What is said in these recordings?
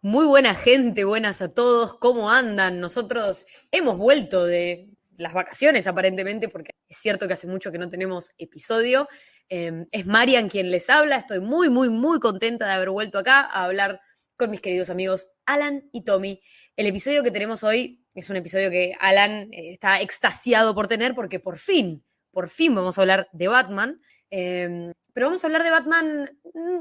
Muy buena gente, buenas a todos, ¿cómo andan? Nosotros hemos vuelto de las vacaciones aparentemente, porque es cierto que hace mucho que no tenemos episodio. Es Marian quien les habla, estoy muy contenta de haber vuelto acá a hablar con mis queridos amigos Alan y Tommy. El episodio que tenemos hoy es un episodio que Alan está extasiado por tener porque por fin vamos a hablar de Batman. Pero vamos a hablar de Batman,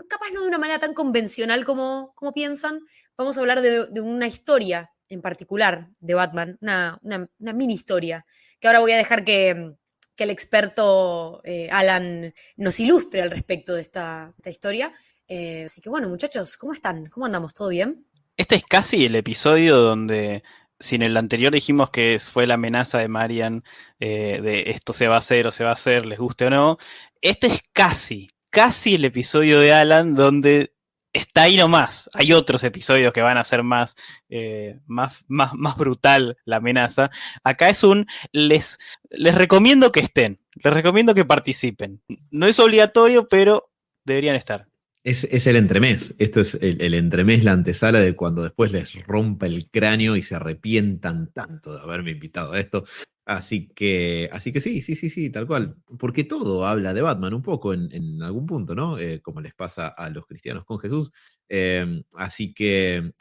capaz no de una manera tan convencional como piensan. Vamos a hablar de una historia en particular de Batman, una mini historia, que ahora voy a dejar que el experto Alan nos ilustre al respecto de esta historia. Así que bueno, muchachos, ¿cómo están? ¿Cómo andamos? ¿Todo bien? Este es casi el episodio donde, si en el anterior dijimos que fue la amenaza de Marian, de esto se va a hacer o se va a hacer, les guste o no, este es casi el episodio de Alan donde está ahí nomás. Hay otros episodios que van a ser más brutal la amenaza. Acá es les recomiendo que estén, les recomiendo que participen. No es obligatorio, pero deberían estar. Es el entremés. Esto es el entremés, la antesala de cuando después les rompa el cráneo y se arrepientan tanto de haberme invitado a esto. Así que sí, tal cual. Porque todo habla de Batman un poco en algún punto, ¿no? Como les pasa a los cristianos con Jesús. Así que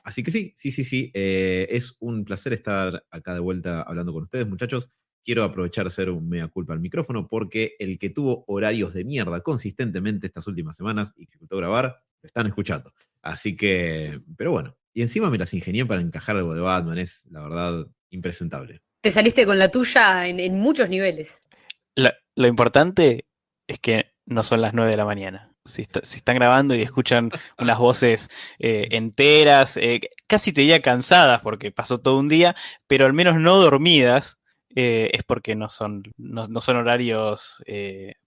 sí. Es un placer estar acá de vuelta hablando con ustedes, muchachos. Quiero aprovechar de hacer un mea culpa al micrófono porque el que tuvo horarios de mierda consistentemente estas últimas semanas y dificultó grabar, lo están escuchando. Así que, pero bueno, y encima me las ingenié para encajar algo de Batman, es la verdad impresentable. Te saliste con la tuya en muchos niveles. Lo importante es que no son las 9 de la mañana. Si están grabando y escuchan unas voces enteras, casi te diría cansadas porque pasó todo un día, pero al menos no dormidas, es porque no son horarios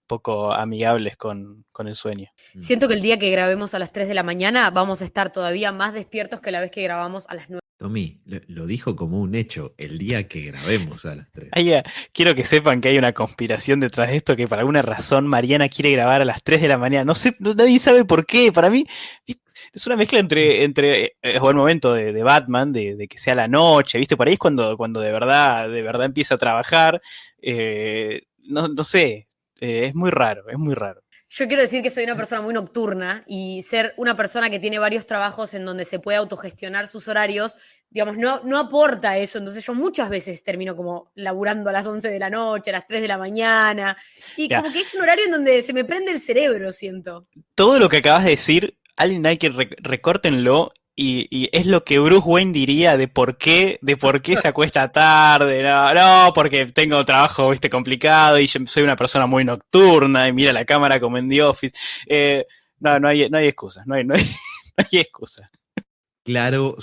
poco amigables con el sueño. Mm. Siento que el día que grabemos a las 3 de la mañana vamos a estar todavía más despiertos que la vez que grabamos a las 9. Tommy, lo dijo como un hecho el día que grabemos a las 3. Quiero que sepan que hay una conspiración detrás de esto, que por alguna razón Mariana quiere grabar a las 3 de la mañana. No sé, nadie sabe por qué. Para mí es una mezcla entre es buen momento de Batman, de que sea la noche, ¿viste? Por ahí es cuando de verdad empieza a trabajar. No sé, es muy raro, es muy raro. Yo quiero decir que soy una persona muy nocturna y ser una persona que tiene varios trabajos en donde se puede autogestionar sus horarios, digamos, no aporta eso. Entonces yo muchas veces termino como laburando a las 11 de la noche, a las 3 de la mañana. Y Mira, como que es un horario en donde se me prende el cerebro, siento. todo lo que acabas de decir, alguien hay que recórtenlo y es lo que Bruce Wayne diría de por qué se acuesta tarde. No, porque tengo trabajo, viste, complicado y yo soy una persona muy nocturna y mira la cámara como en The Office. No hay excusas, no hay excusas. Claro,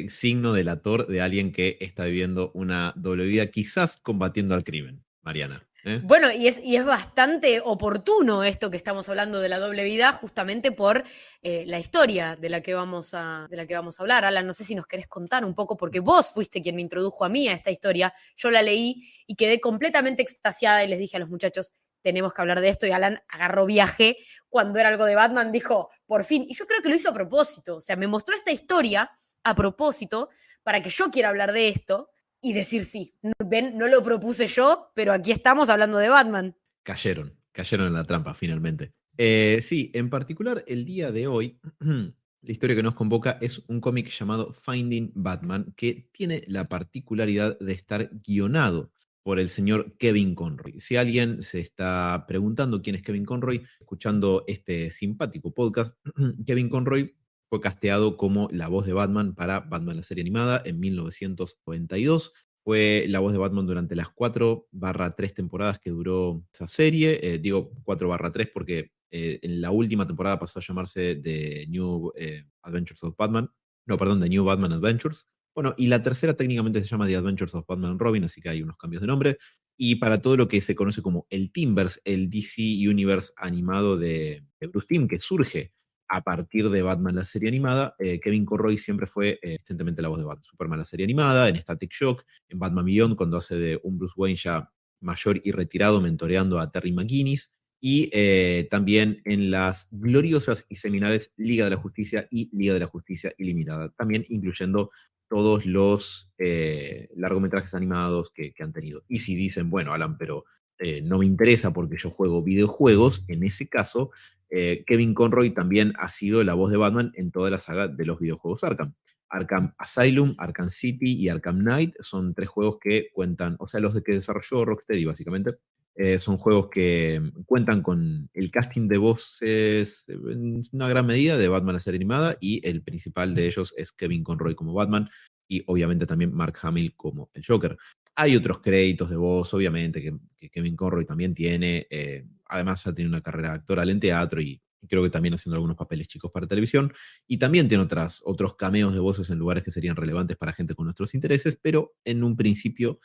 signo delator de alguien que está viviendo una doble vida, quizás combatiendo al crimen, Mariana. ¿Eh? Bueno, y es bastante oportuno esto que estamos hablando de la doble vida, justamente por la historia de la que vamos a hablar. Alan, no sé si nos querés contar un poco, porque vos fuiste quien me introdujo a mí a esta historia. Yo la leí y quedé completamente extasiada y les dije a los muchachos, tenemos que hablar de esto. Y Alan agarró viaje cuando era algo de Batman, dijo, por fin. Y yo creo que lo hizo a propósito. O sea, me mostró esta historia a propósito para que yo quiera hablar de esto y decir sí. Ven, no lo propuse yo, pero aquí estamos hablando de Batman. Cayeron en la trampa finalmente. Sí, en particular el día de hoy, la historia que nos convoca es un cómic llamado Finding Batman, que tiene la particularidad de estar guionado por el señor Kevin Conroy. Si alguien se está preguntando quién es Kevin Conroy, escuchando este simpático podcast, Kevin Conroy fue casteado como la voz de Batman para Batman la serie animada en 1992. Fue la voz de Batman durante las 4/3 temporadas que duró esa serie. Digo 4/3 porque en la última temporada pasó a llamarse The New Adventures of Batman. No, perdón, The New Batman Adventures. Bueno, y la tercera técnicamente se llama The Adventures of Batman and Robin, así que hay unos cambios de nombre. Y para todo lo que se conoce como el Teamverse, el DC Universe animado de Bruce Timm, que surge a partir de Batman la serie animada, Kevin Conroy siempre fue evidentemente la voz de Batman. Superman la serie animada, en Static Shock, en Batman Beyond, cuando hace de un Bruce Wayne ya mayor y retirado, mentoreando a Terry McGinnis. y también en las gloriosas y seminales Liga de la Justicia y Liga de la Justicia Ilimitada, también incluyendo todos los largometrajes animados que han tenido. Y si dicen, bueno, Alan, pero no me interesa porque yo juego videojuegos, en ese caso, Kevin Conroy también ha sido la voz de Batman en toda la saga de los videojuegos Arkham. Arkham Asylum, Arkham City y Arkham Knight son 3 juegos que cuentan, o sea, los de que desarrolló Rocksteady básicamente, son juegos que cuentan con el casting de voces en una gran medida de Batman la serie animada, y el principal de ellos es Kevin Conroy como Batman y obviamente también Mark Hamill como el Joker. Hay otros créditos de voz, obviamente, que Kevin Conroy también tiene. Además, ya tiene una carrera actoral en teatro y creo que también haciendo algunos papeles chicos para televisión. Y también tiene otros cameos de voces en lugares que serían relevantes para gente con nuestros intereses, pero en un principio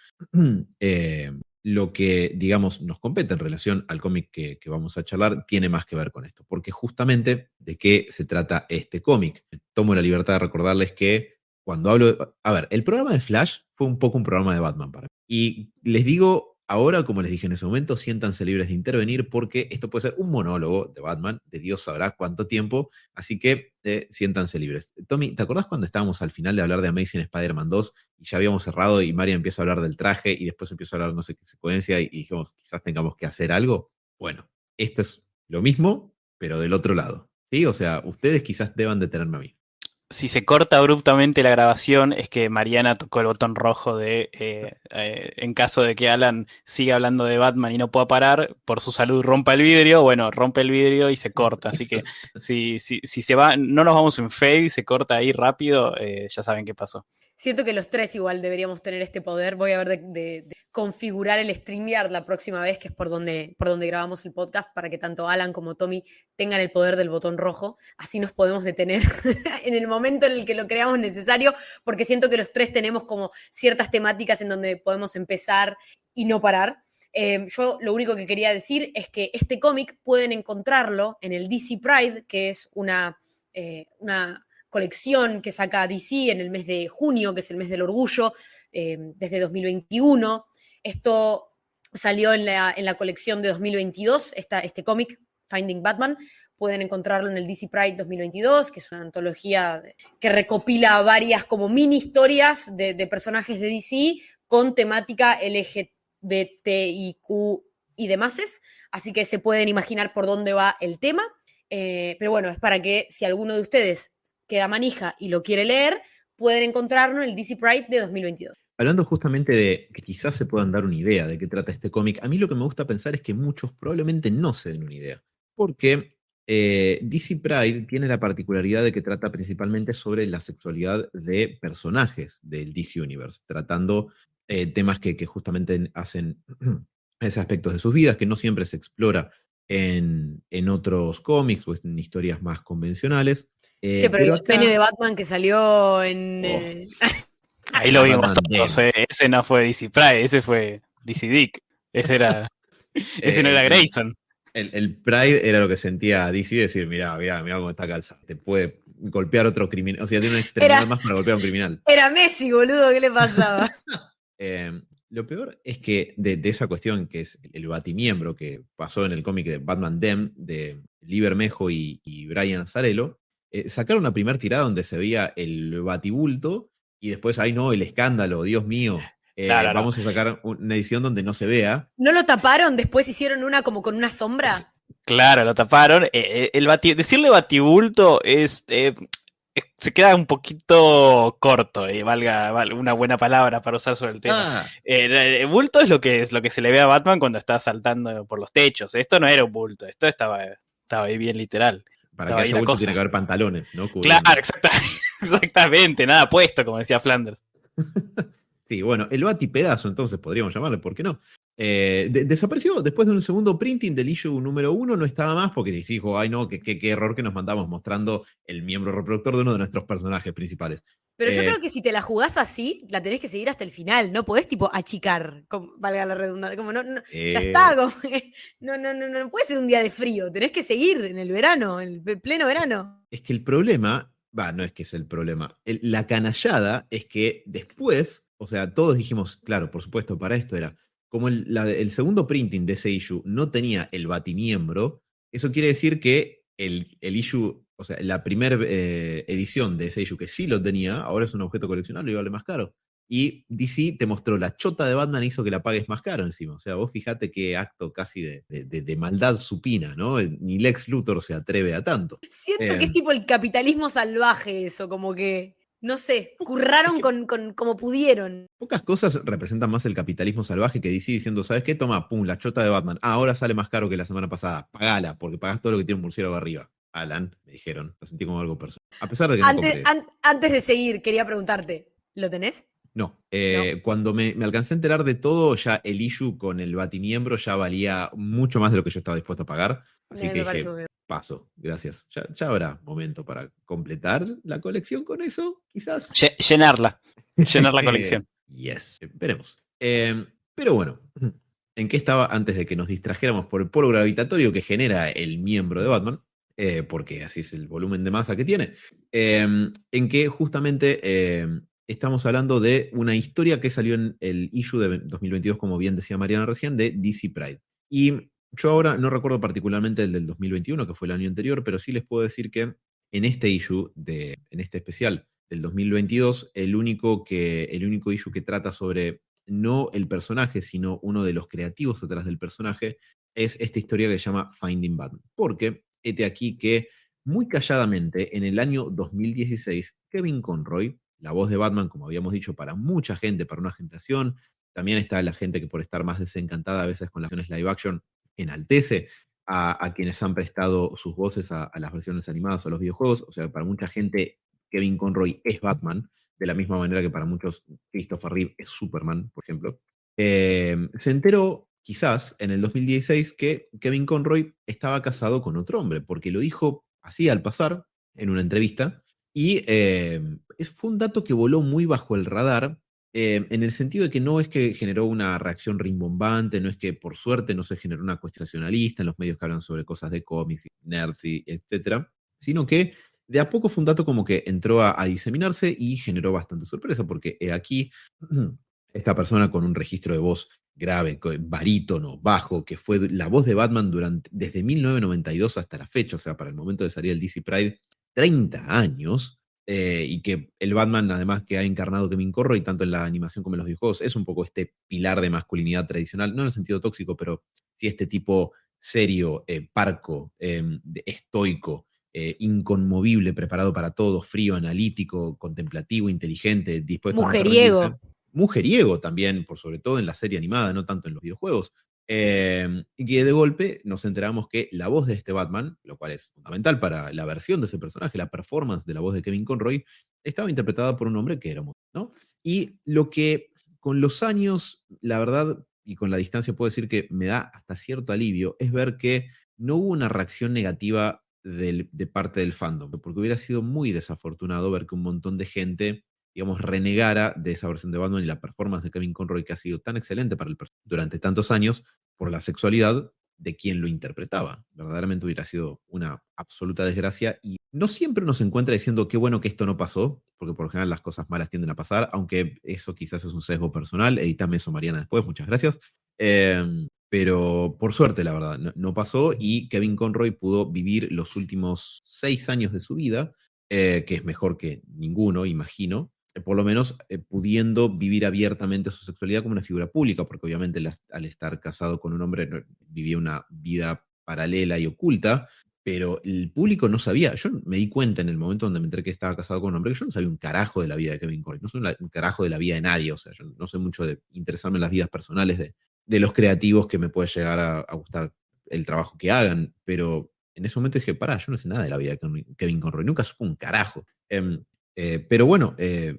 lo que, digamos, nos compete en relación al cómic que vamos a charlar tiene más que ver con esto, porque justamente de qué se trata este cómic. Tomo la libertad de recordarles que cuando hablo... A ver, el programa de Flash fue un poco un programa de Batman para mí. Y les digo ahora, como les dije en ese momento, siéntanse libres de intervenir porque esto puede ser un monólogo de Batman, de Dios sabrá cuánto tiempo, así que siéntanse libres. Tommy, ¿te acordás cuando estábamos al final de hablar de Amazing Spider-Man 2 y ya habíamos cerrado y Marian empieza a hablar del traje y después empieza a hablar no sé qué secuencia y dijimos, quizás tengamos que hacer algo? Bueno, esto es lo mismo, pero del otro lado. ¿Sí? O sea, ustedes quizás deban detenerme a mí. Si se corta abruptamente la grabación es que Mariana tocó el botón rojo en caso de que Alan siga hablando de Batman y no pueda parar, por su salud rompa el vidrio, bueno, rompe el vidrio y se corta. Así que si se va, no nos vamos en fade y se corta ahí rápido, ya saben qué pasó. Siento que los 3 igual deberíamos tener este poder. Voy a ver de configurar el StreamYard la próxima vez, que es por donde grabamos el podcast, para que tanto Alan como Tommy tengan el poder del botón rojo. Así nos podemos detener en el momento en el que lo creamos necesario, porque siento que los 3 tenemos como ciertas temáticas en donde podemos empezar y no parar. Yo lo único que quería decir es que este cómic pueden encontrarlo en el DC Pride, que es una colección que saca DC en el mes de junio, que es el mes del orgullo, desde 2021. Esto salió en la colección de 2022, este cómic, Finding Batman. Pueden encontrarlo en el DC Pride 2022, que es una antología que recopila varias como mini historias de personajes de DC con temática LGBTIQ y demás. Así que se pueden imaginar por dónde va el tema. Pero bueno, es para que si alguno de ustedes queda manija y lo quiere leer, pueden encontrarlo en el DC Pride de 2022. Hablando justamente de que quizás se puedan dar una idea de qué trata este cómic, a mí lo que me gusta pensar es que muchos probablemente no se den una idea, porque DC Pride tiene la particularidad de que trata principalmente sobre la sexualidad de personajes del DC Universe, tratando temas que justamente hacen ese aspectos de sus vidas, que no siempre se explora en otros cómics o en historias más convencionales. Che, pero el pene de Batman que salió en... Ahí lo vimos todos, ese no fue DC Pride, ese fue DC Dick. Ese no era Grayson. El Pride era lo que sentía DC, decir, mirá cómo está calzado. Te puede golpear otro criminal. O sea, tiene una extremidad más para golpear a un criminal. Era Messi, boludo, ¿qué le pasaba? Lo peor es que de esa cuestión, que es el batimiembro que pasó en el cómic de Batman Dem, de Lee Bermejo y Brian Azzarello, sacaron una primera tirada donde se veía el batibulto y después, ay no, el escándalo, Dios mío. Claro, vamos a sacar una edición donde no se vea. ¿No lo taparon? Después hicieron una como con una sombra. Claro, lo taparon. Decirle batibulto se queda un poquito corto, valga una buena palabra para usar sobre el tema. Bulto es lo que se le ve a Batman cuando está saltando por los techos. Esto no era un bulto, esto estaba ahí bien literal. Para que haya bulto tiene que haber pantalones, ¿no? Claro, exactamente, nada puesto, como decía Flanders. Sí, bueno, el batipedazo entonces podríamos llamarle, ¿por qué no? Desapareció después de un segundo printing del issue número 1, no estaba más porque dijo, ay no, qué error que nos mandamos mostrando el miembro reproductor de uno de nuestros personajes principales. Pero yo creo que si te la jugás así, la tenés que seguir hasta el final, no podés tipo achicar, valga la redundancia, como no ya está, como, no puede ser un día de frío, tenés que seguir en el verano, en el pleno verano. Es que el problema, no es que es el problema, la canallada es que después, o sea, todos dijimos, claro, por supuesto, para esto era, como el segundo printing de ese issue no tenía el batimiembro, eso quiere decir que el issue, o sea, la primera edición de ese issue que sí lo tenía, ahora es un objeto coleccionable y vale más caro. Y DC te mostró la chota de Batman e hizo que la pagues más caro encima. O sea, vos fijate qué acto casi de maldad supina, ¿no? Ni Lex Luthor se atreve a tanto. Siento que es tipo el capitalismo salvaje eso, como que, no sé, Es curraron que con como pudieron. pocas cosas representan más el capitalismo salvaje que DC diciendo, ¿sabes qué? Toma, pum, la chota de Batman. Ah, ahora sale más caro que la semana pasada. Pagala, porque pagás todo lo que tiene un murciélago arriba. Alan, me dijeron. Lo sentí como algo personal. A pesar de que no Antes, compré eso. antes de seguir, quería preguntarte, ¿lo tenés? No. ¿No? Cuando me alcancé a enterar de todo, ya el issue con el batimiembro ya valía mucho más de lo que yo estaba dispuesto a pagar. Así que Me parece dije, muy bien. paso, gracias. Ya habrá momento para completar la colección con eso, quizás. Llenarla. Llenar la colección. Yes, veremos. Pero bueno, ¿en qué estaba antes de que nos distrajéramos por el polo gravitatorio que genera el miembro de Batman? Porque así es el volumen de masa que tiene. En que justamente estamos hablando de una historia que salió en el issue de 2022, como bien decía Mariana recién, de DC Pride. Y yo ahora no recuerdo particularmente el del 2021, que fue el año anterior, pero sí les puedo decir que en este issue, en este especial, del 2022, el único issue que trata sobre no el personaje, sino uno de los creativos detrás del personaje, es esta historia que se llama Finding Batman. Porque, hete aquí que muy calladamente, en el año 2016, Kevin Conroy, la voz de Batman, como habíamos dicho, para mucha gente, para una generación, también está la gente que por estar más desencantada a veces con las versiones live action, enaltece a quienes han prestado sus voces a las versiones animadas o a los videojuegos. O sea, para mucha gente Kevin Conroy es Batman, de la misma manera que para muchos Christopher Reeve es Superman, por ejemplo. Se enteró, quizás, en el 2016 que Kevin Conroy estaba casado con otro hombre, porque lo dijo así al pasar en una entrevista, y fue un dato que voló muy bajo el radar, en el sentido de que no es que generó una reacción rimbombante, no es que por suerte no se generó una cuestión nacionalista en los medios que hablan sobre cosas de cómics, nerds, etcétera, sino que de a poco fue un dato como que entró a diseminarse y generó bastante sorpresa, porque aquí esta persona con un registro de voz grave, barítono, bajo, que fue la voz de Batman desde 1992 hasta la fecha, o sea, para el momento de salir el DC Pride, 30 años, y que el Batman, además que ha encarnado Kevin Conroy, tanto en la animación como en los videojuegos, es un poco este pilar de masculinidad tradicional, no en el sentido tóxico, pero sí este tipo serio, parco, estoico, inconmovible, preparado para todo, frío, analítico, contemplativo, inteligente, dispuesto a nunca rendirse. Mujeriego. Mujeriego también, por sobre todo en la serie animada, no tanto en los videojuegos. Y que de golpe nos enteramos que la voz de este Batman, lo cual es fundamental para la versión de ese personaje, la performance de la voz de Kevin Conroy, estaba interpretada por un hombre que era mujer, ¿no? Y lo que con los años, la verdad, y con la distancia puedo decir que me da hasta cierto alivio, es ver que no hubo una reacción negativa de parte del fandom, porque hubiera sido muy desafortunado ver que un montón de gente, digamos, renegara de esa versión de Batman y la performance de Kevin Conroy que ha sido tan excelente para el personaje durante tantos años por la sexualidad de quien lo interpretaba. Verdaderamente hubiera sido una absoluta desgracia y no siempre uno se encuentra diciendo qué bueno que esto no pasó, porque por lo general las cosas malas tienden a pasar, aunque eso quizás es un sesgo personal. Editame eso, Mariana, después, muchas gracias. Pero por suerte, la verdad, no pasó y Kevin Conroy pudo vivir los últimos 6 años de su vida, que es mejor que ninguno, imagino, por lo menos pudiendo vivir abiertamente su sexualidad como una figura pública, porque obviamente al estar casado con un hombre vivía una vida paralela y oculta, pero el público no sabía. Yo me di cuenta en el momento donde me enteré que estaba casado con un hombre que yo no sabía un carajo de la vida de Kevin Conroy, no sé un carajo de la vida de nadie, o sea, yo no sé mucho de interesarme en las vidas personales de los creativos que me puede llegar a gustar el trabajo que hagan, pero en ese momento dije, pará, yo no sé nada de la vida de Kevin Conroy, nunca supe un carajo. Pero bueno,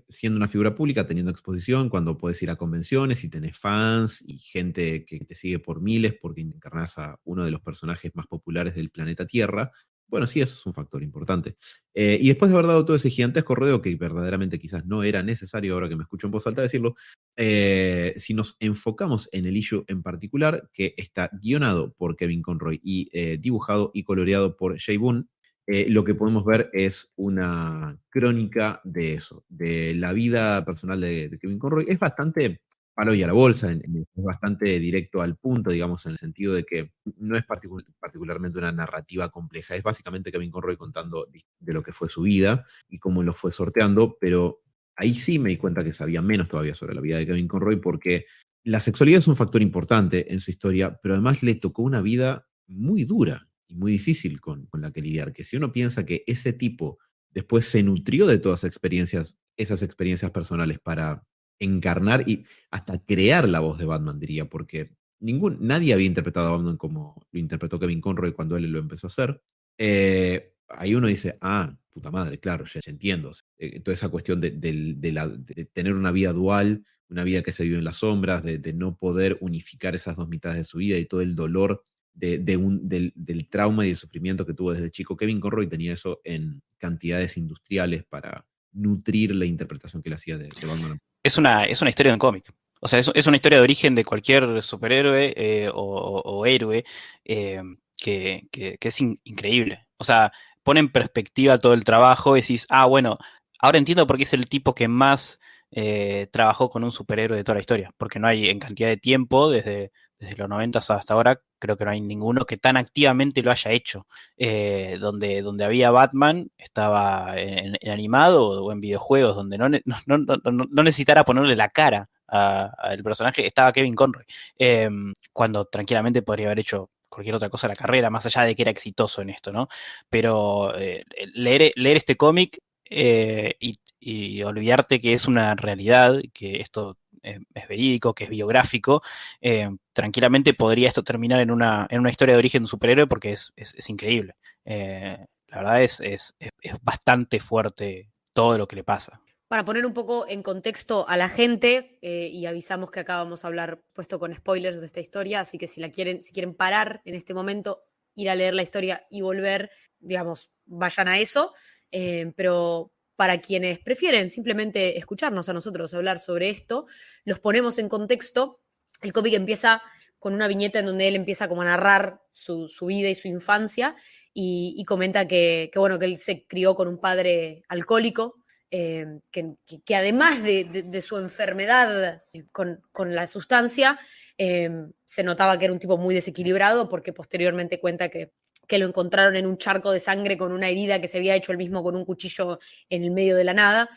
siendo una figura pública, teniendo exposición, cuando puedes ir a convenciones y tenés fans y gente que te sigue por miles porque encarnas a uno de los personajes más populares del planeta Tierra, bueno, sí, eso es un factor importante. Y después de haber dado todo ese gigantesco rodeo que verdaderamente quizás no era necesario, ahora que me escucho en voz alta decirlo, si nos enfocamos en el issue en particular, que está guionado por Kevin Conroy y dibujado y coloreado por Jay Boone, lo que podemos ver es una crónica de eso, de la vida personal de Kevin Conroy. Es bastante palo y a la bolsa, es bastante directo al punto, digamos, en el sentido de que no es particularmente una narrativa compleja, es básicamente Kevin Conroy contando de lo que fue su vida y cómo lo fue sorteando, pero ahí sí me di cuenta que sabía menos todavía sobre la vida de Kevin Conroy porque la sexualidad es un factor importante en su historia, pero además le tocó una vida muy dura y muy difícil con la que lidiar, que si uno piensa que ese tipo después se nutrió de todas esas experiencias personales para encarnar y hasta crear la voz de Batman, diría, porque nadie había interpretado a Batman como lo interpretó Kevin Conroy cuando él lo empezó a hacer. Ahí uno dice, puta madre, claro, ya entiendo. Toda esa cuestión de tener una vida dual, una vida que se vive en las sombras, de no poder unificar esas dos mitades de su vida y todo el dolor del trauma y el sufrimiento que tuvo desde chico. Kevin Conroy tenía eso en cantidades industriales para nutrir la interpretación que él hacía de Batman. Es una historia de un cómic. O sea, es una historia de origen de cualquier superhéroe o héroe que es increíble. O sea, pone en perspectiva todo el trabajo y decís, bueno, ahora entiendo por qué es el tipo que más trabajó con un superhéroe de toda la historia. Porque no hay en cantidad de tiempo, desde los 90 hasta ahora, creo que no hay ninguno que tan activamente lo haya hecho. Donde había Batman, estaba en animado o en videojuegos, donde no necesitara ponerle la cara al personaje, estaba Kevin Conroy. Cuando tranquilamente podría haber hecho cualquier otra cosa a la carrera, más allá de que era exitoso en esto, ¿no? Pero leer este cómic y olvidarte que es una realidad, que esto es verídico, que es biográfico, tranquilamente podría esto terminar en una historia de origen de un superhéroe porque es increíble. La verdad es bastante fuerte todo lo que le pasa. Para poner un poco en contexto a la gente, y avisamos que acá vamos a hablar puesto con spoilers de esta historia, así que si quieren parar en este momento, ir a leer la historia y volver, digamos, vayan a eso. Pero para quienes prefieren simplemente escucharnos a nosotros hablar sobre esto, los ponemos en contexto. El cómic empieza con una viñeta en donde él empieza como a narrar su vida y su infancia y comenta bueno, que él se crió con un padre alcohólico, que además de su enfermedad con la sustancia, se notaba que era un tipo muy desequilibrado, porque posteriormente cuenta que lo encontraron en un charco de sangre con una herida que se había hecho él mismo con un cuchillo en el medio de la nada.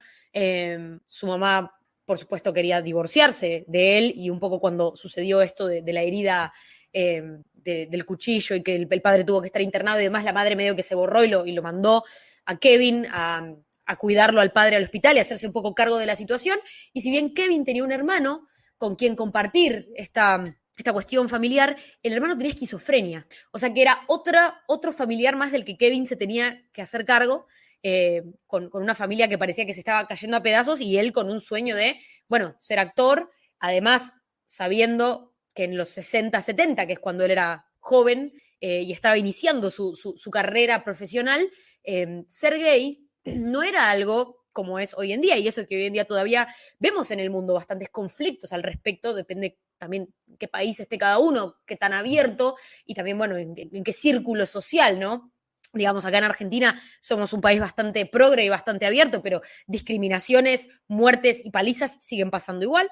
Su mamá, por supuesto, quería divorciarse de él, y un poco cuando sucedió esto de la herida del cuchillo y que el padre tuvo que estar internado y demás, la madre medio que se borró y lo mandó a Kevin a cuidarlo al padre al hospital y hacerse un poco cargo de la situación. Y si bien Kevin tenía un hermano con quien compartir esta cuestión familiar, el hermano tenía esquizofrenia. O sea que era otro familiar más del que Kevin se tenía que hacer cargo, con una familia que parecía que se estaba cayendo a pedazos, y él con un sueño de, bueno, ser actor, además sabiendo que en los 60, 70, que es cuando él era joven y estaba iniciando su carrera profesional, ser gay no era algo como es hoy en día, y eso que hoy en día todavía vemos en el mundo bastantes conflictos al respecto, depende también qué país esté cada uno, qué tan abierto, y también, bueno, en qué círculo social, ¿no? Digamos, acá en Argentina somos un país bastante progre y bastante abierto, pero discriminaciones, muertes y palizas siguen pasando igual.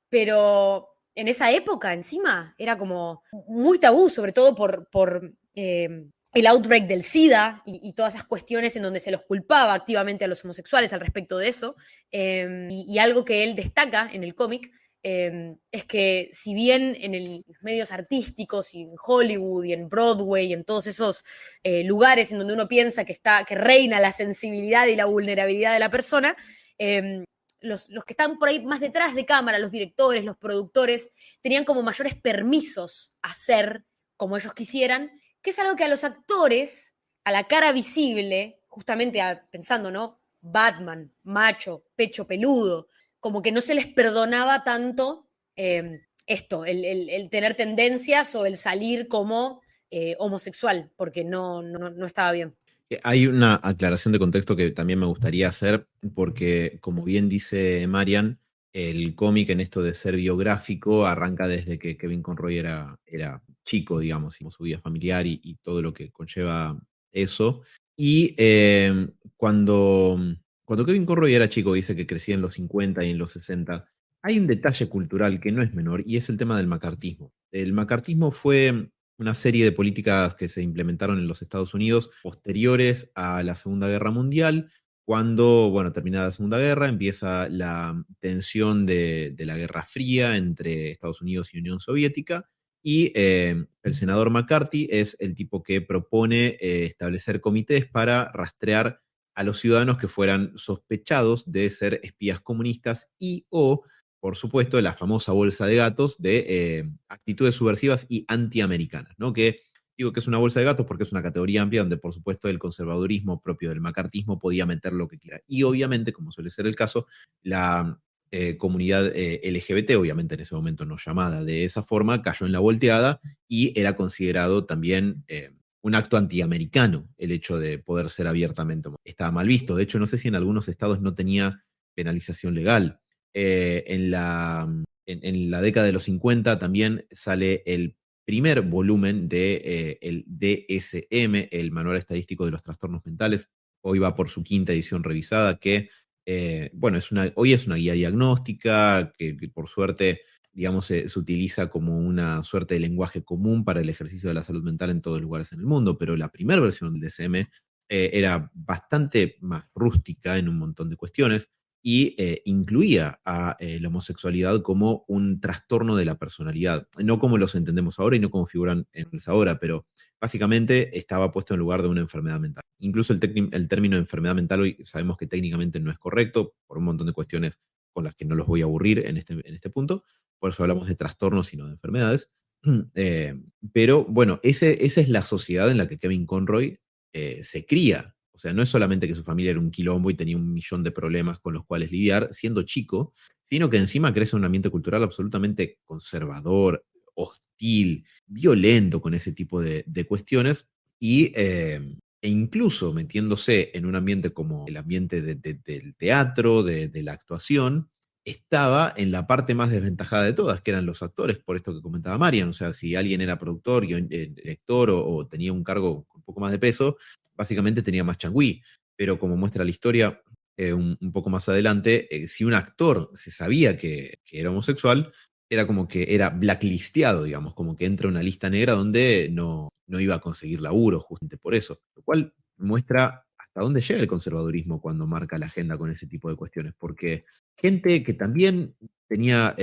Pero en esa época, encima, era como muy tabú, sobre todo por el outbreak del SIDA y todas esas cuestiones en donde se los culpaba activamente a los homosexuales al respecto de eso. Y algo que él destaca en el cómic es que, si bien en los medios artísticos y en Hollywood y en Broadway y en todos esos lugares en donde uno piensa que reina la sensibilidad y la vulnerabilidad de la persona, los que están por ahí más detrás de cámara, los directores, los productores, tenían como mayores permisos a hacer como ellos quisieran, que es algo que a los actores, a la cara visible, justamente pensando, ¿no? Batman, macho, pecho peludo, como que no se les perdonaba tanto esto, el tener tendencias o el salir como homosexual, porque no estaba bien. Hay una aclaración de contexto que también me gustaría hacer, porque como bien dice Marian, el cómic en esto de ser biográfico arranca desde que Kevin Conroy era chico, digamos, y su vida familiar y todo lo que conlleva eso. Y cuando Kevin Conroy era chico, dice que crecía en los 50 y en los 60, Hay un detalle cultural que no es menor y es el tema del macartismo. El macartismo fue una serie de políticas que se implementaron en los Estados Unidos posteriores a la Segunda Guerra Mundial, cuando, bueno, terminada la Segunda Guerra, empieza la tensión de la Guerra Fría entre Estados Unidos y Unión Soviética, y el senador McCarthy es el tipo que propone establecer comités para rastrear a los ciudadanos que fueran sospechados de ser espías comunistas y o por supuesto, la famosa bolsa de gatos de actitudes subversivas y antiamericanas, ¿no? Que digo que es una bolsa de gatos porque es una categoría amplia donde, por supuesto, el conservadurismo propio del macartismo podía meter lo que quiera. Y obviamente, como suele ser el caso, la comunidad LGBT, obviamente en ese momento no llamada de esa forma, cayó en la volteada y era considerado también un acto antiamericano el hecho de poder ser abiertamente. Estaba mal visto. De hecho, no sé si en algunos estados no tenía penalización legal. En la década de los 50 también sale el primer volumen de el DSM, el Manual Estadístico de los Trastornos Mentales. Hoy va por su quinta edición revisada, que bueno, hoy es una guía diagnóstica que por suerte, digamos, se utiliza como una suerte de lenguaje común para el ejercicio de la salud mental en todos los lugares en el mundo, pero la primera versión del DSM era bastante más rústica en un montón de cuestiones y incluía a la homosexualidad como un trastorno de la personalidad, no como los entendemos ahora y no como figuran en el ahora, pero básicamente estaba puesto en lugar de una enfermedad mental. Incluso el término enfermedad mental hoy sabemos que técnicamente no es correcto por un montón de cuestiones con las que no los voy a aburrir en este punto, por eso hablamos de trastornos y no de enfermedades. Eh, pero bueno, esa es la sociedad en la que Kevin Conroy se cría. O sea, no es solamente que su familia era un quilombo y tenía un millón de problemas con los cuales lidiar siendo chico, sino que encima crece en un ambiente cultural absolutamente conservador, hostil, violento con ese tipo de cuestiones e incluso metiéndose en un ambiente como el ambiente del teatro, de la actuación, estaba en la parte más desventajada de todas, que eran los actores, por esto que comentaba Marian. O sea, si alguien era productor, director o tenía un cargo con un poco más de peso, básicamente tenía más changüí. Pero como muestra la historia un poco más adelante, si un actor se sabía que era homosexual, era como que era blacklisteado, digamos, como que entra en una lista negra donde no iba a conseguir laburo justamente por eso. Lo cual muestra hasta dónde llega el conservadurismo cuando marca la agenda con ese tipo de cuestiones, porque gente que también tenía,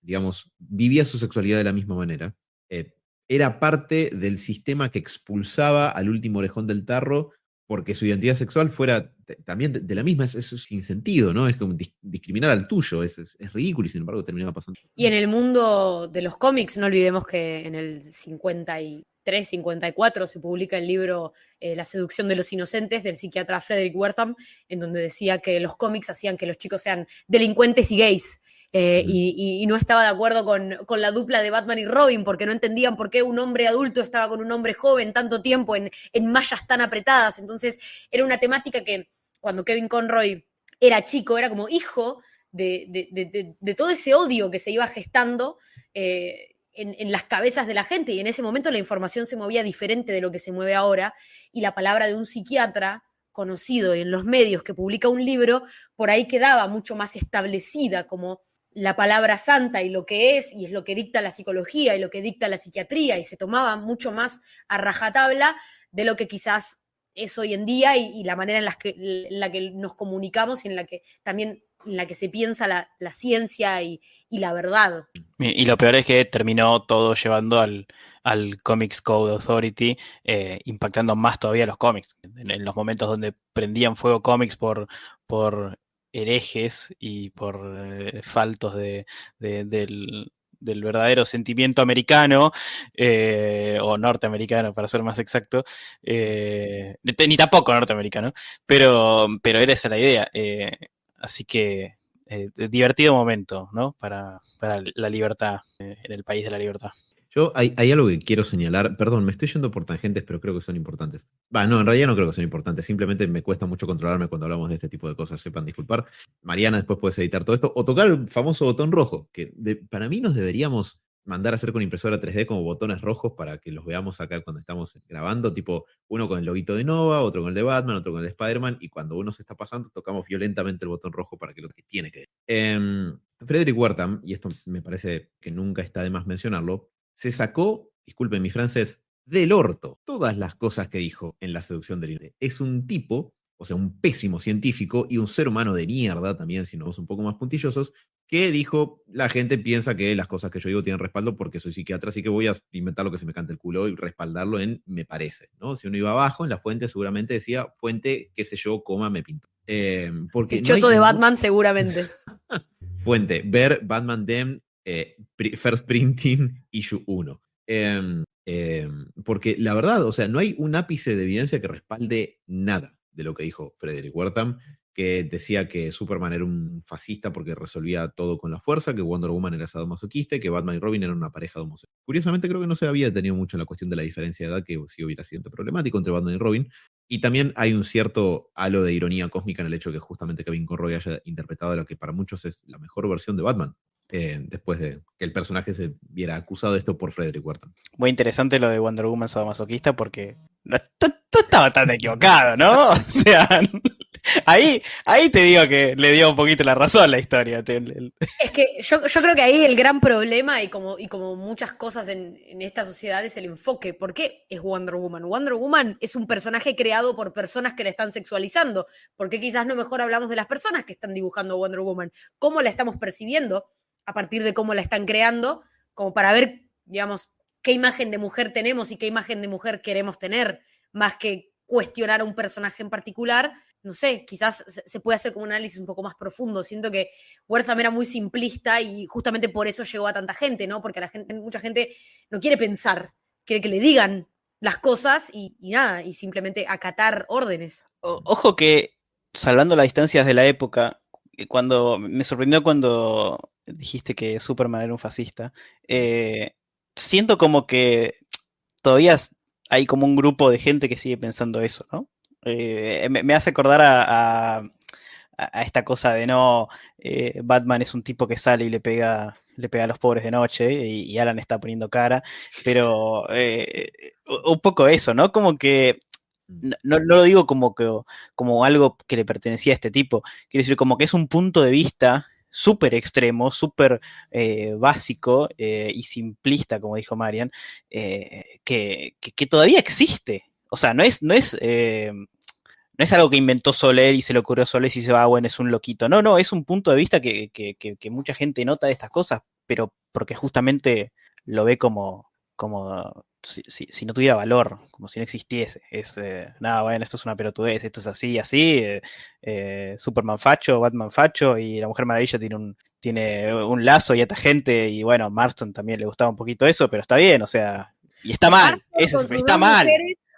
digamos, vivía su sexualidad de la misma manera, eh, era parte del sistema que expulsaba al último orejón del tarro porque su identidad sexual fuera también de la misma. Eso es sin sentido, ¿no? Es como discriminar al tuyo, es ridículo y sin embargo terminaba pasando. Y en el mundo de los cómics, no olvidemos que en el 53, 54 se publica el libro La seducción de los inocentes del psiquiatra Frederick Wertham, en donde decía que los cómics hacían que los chicos sean delincuentes y gays. Y no estaba de acuerdo con la dupla de Batman y Robin, porque no entendían por qué un hombre adulto estaba con un hombre joven tanto tiempo en mallas tan apretadas. Entonces era una temática que cuando Kevin Conroy era chico, era como hijo de todo ese odio que se iba gestando en las cabezas de la gente, y en ese momento la información se movía diferente de lo que se mueve ahora, y la palabra de un psiquiatra conocido en los medios que publica un libro, por ahí quedaba mucho más establecida como la palabra santa y lo que es, y es lo que dicta la psicología y lo que dicta la psiquiatría, y se tomaba mucho más a rajatabla de lo que quizás es hoy en día, y la manera en la que nos comunicamos y en la que también en la que se piensa la ciencia y la verdad. Y lo peor es que terminó todo llevando al Comics Code Authority, impactando más todavía los cómics. En los momentos donde prendían fuego cómics por herejes y por faltos del verdadero sentimiento americano, o norteamericano, para ser más exacto, ni tampoco norteamericano, pero era esa la idea. Así que divertido momento, ¿no? Para la libertad, en el país de la libertad. Hay algo que quiero señalar, perdón, me estoy yendo por tangentes, pero creo que son importantes. No, en realidad no creo que son importantes, simplemente me cuesta mucho controlarme cuando hablamos de este tipo de cosas, sepan disculpar. Mariana, después puedes editar todo esto, o tocar el famoso botón rojo, que para mí nos deberíamos mandar a hacer con impresora 3D como botones rojos para que los veamos acá cuando estamos grabando, tipo uno con el loguito de Nova, otro con el de Batman, otro con el de Spider-Man, y cuando uno se está pasando tocamos violentamente el botón rojo para que lo que tiene que... Frederick Wertham, y esto me parece que nunca está de más mencionarlo, se sacó, disculpen mi francés, del orto todas las cosas que dijo en La seducción del inocente. Es un tipo, o sea, un pésimo científico y un ser humano de mierda también, si nos vamos un poco más puntillosos, que dijo, la gente piensa que las cosas que yo digo tienen respaldo porque soy psiquiatra, así que voy a inventar lo que se me cante el culo y respaldarlo en me parece, ¿no? Si uno iba abajo en la fuente seguramente decía fuente, qué sé yo, coma, me pinto. Porque El no hay choto de Batman seguramente. fuente, ver Batman Dem, First Printing, Issue 1. Porque la verdad, o sea, no hay un ápice de evidencia que respalde nada de lo que dijo Frederick Wertham, que decía que Superman era un fascista porque resolvía todo con la fuerza, que Wonder Woman era sadomasoquista y que Batman y Robin eran una pareja de homosexuales. Curiosamente creo que no se había detenido mucho en la cuestión de la diferencia de edad, que sí hubiera sido problemático entre Batman y Robin. Y también hay un cierto halo de ironía cósmica en el hecho de que justamente Kevin Conroy haya interpretado lo que para muchos es la mejor versión de Batman, después de que el personaje se viera acusado de esto por Frederick Wertham. Muy interesante lo de Wonder Woman sadomasoquista porque no estaba tan equivocado, ¿no? O sea, ahí te digo que le dio un poquito la razón la historia. Es que yo creo que ahí el gran problema, y como muchas cosas en esta sociedad, es el enfoque. ¿Por qué es Wonder Woman? Wonder Woman es un personaje creado por personas que la están sexualizando. ¿Por qué quizás no mejor hablamos de las personas que están dibujando Wonder Woman? ¿Cómo la estamos percibiendo a partir de cómo la están creando? Como para ver, digamos, qué imagen de mujer tenemos y qué imagen de mujer queremos tener, más que cuestionar a un personaje en particular. No sé, quizás se puede hacer como un análisis un poco más profundo. Siento que Wertham era muy simplista y justamente por eso llegó a tanta gente, ¿no? Porque mucha gente no quiere pensar, quiere que le digan las cosas y nada, y simplemente acatar órdenes. Ojo que, salvando las distancias de la época, cuando me sorprendió cuando dijiste que Superman era un fascista, siento como que todavía hay como un grupo de gente que sigue pensando eso, ¿no? Me hace acordar a esta cosa de no, Batman es un tipo que sale y le pega a los pobres de noche y Alan está poniendo cara, pero un poco eso, ¿no? Como que no lo digo como algo que le pertenecía a este tipo, quiero decir como que es un punto de vista súper extremo, súper básico y simplista, como dijo Marian, que todavía existe. O sea, no es algo que inventó Soler y se le ocurrió a Soler y se va, bueno, es un loquito. No, es un punto de vista que mucha gente nota de estas cosas, pero porque justamente lo ve como si no tuviera valor, como si no existiese. Es, nada, bueno, esto es una pelotudez, esto es así, así. Superman facho, Batman facho, y la Mujer Maravilla tiene un lazo y ata gente, y bueno, Marston también le gustaba un poquito eso, pero está bien, o sea, y está mal, está mal.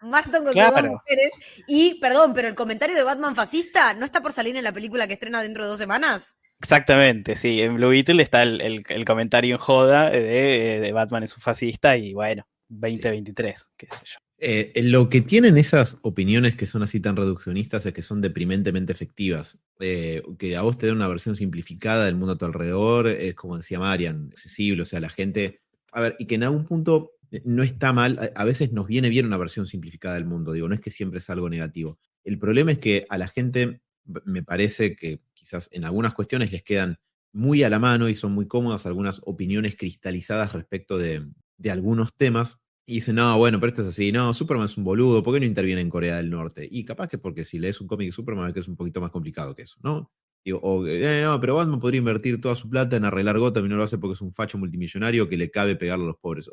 Marston con sus Claro. dos mujeres. Y, perdón, pero el comentario de Batman fascista no está por salir en la película que estrena dentro de 2 semanas. Exactamente, sí. En Blue Beetle está el comentario en joda de Batman es un fascista y bueno, 2023, qué sé yo. Lo que tienen esas opiniones que son así tan reduccionistas es que son deprimentemente efectivas. Que a vos te den una versión simplificada del mundo a tu alrededor, es como decía Marian, accesible, o sea, la gente. A ver, y que en algún punto no está mal, a veces nos viene bien una versión simplificada del mundo, digo, no es que siempre es algo negativo. El problema es que a la gente me parece que quizás en algunas cuestiones les quedan muy a la mano y son muy cómodas algunas opiniones cristalizadas respecto de algunos temas. Y dicen, no, bueno, pero esto es así, no, Superman es un boludo, ¿por qué no interviene en Corea del Norte? Y capaz que porque si lees un cómic de Superman ves que es un poquito más complicado que eso, ¿no? Digo, no, pero Batman podría invertir toda su plata en arreglar Gotham y no lo hace porque es un facho multimillonario que le cabe pegarle a los pobres.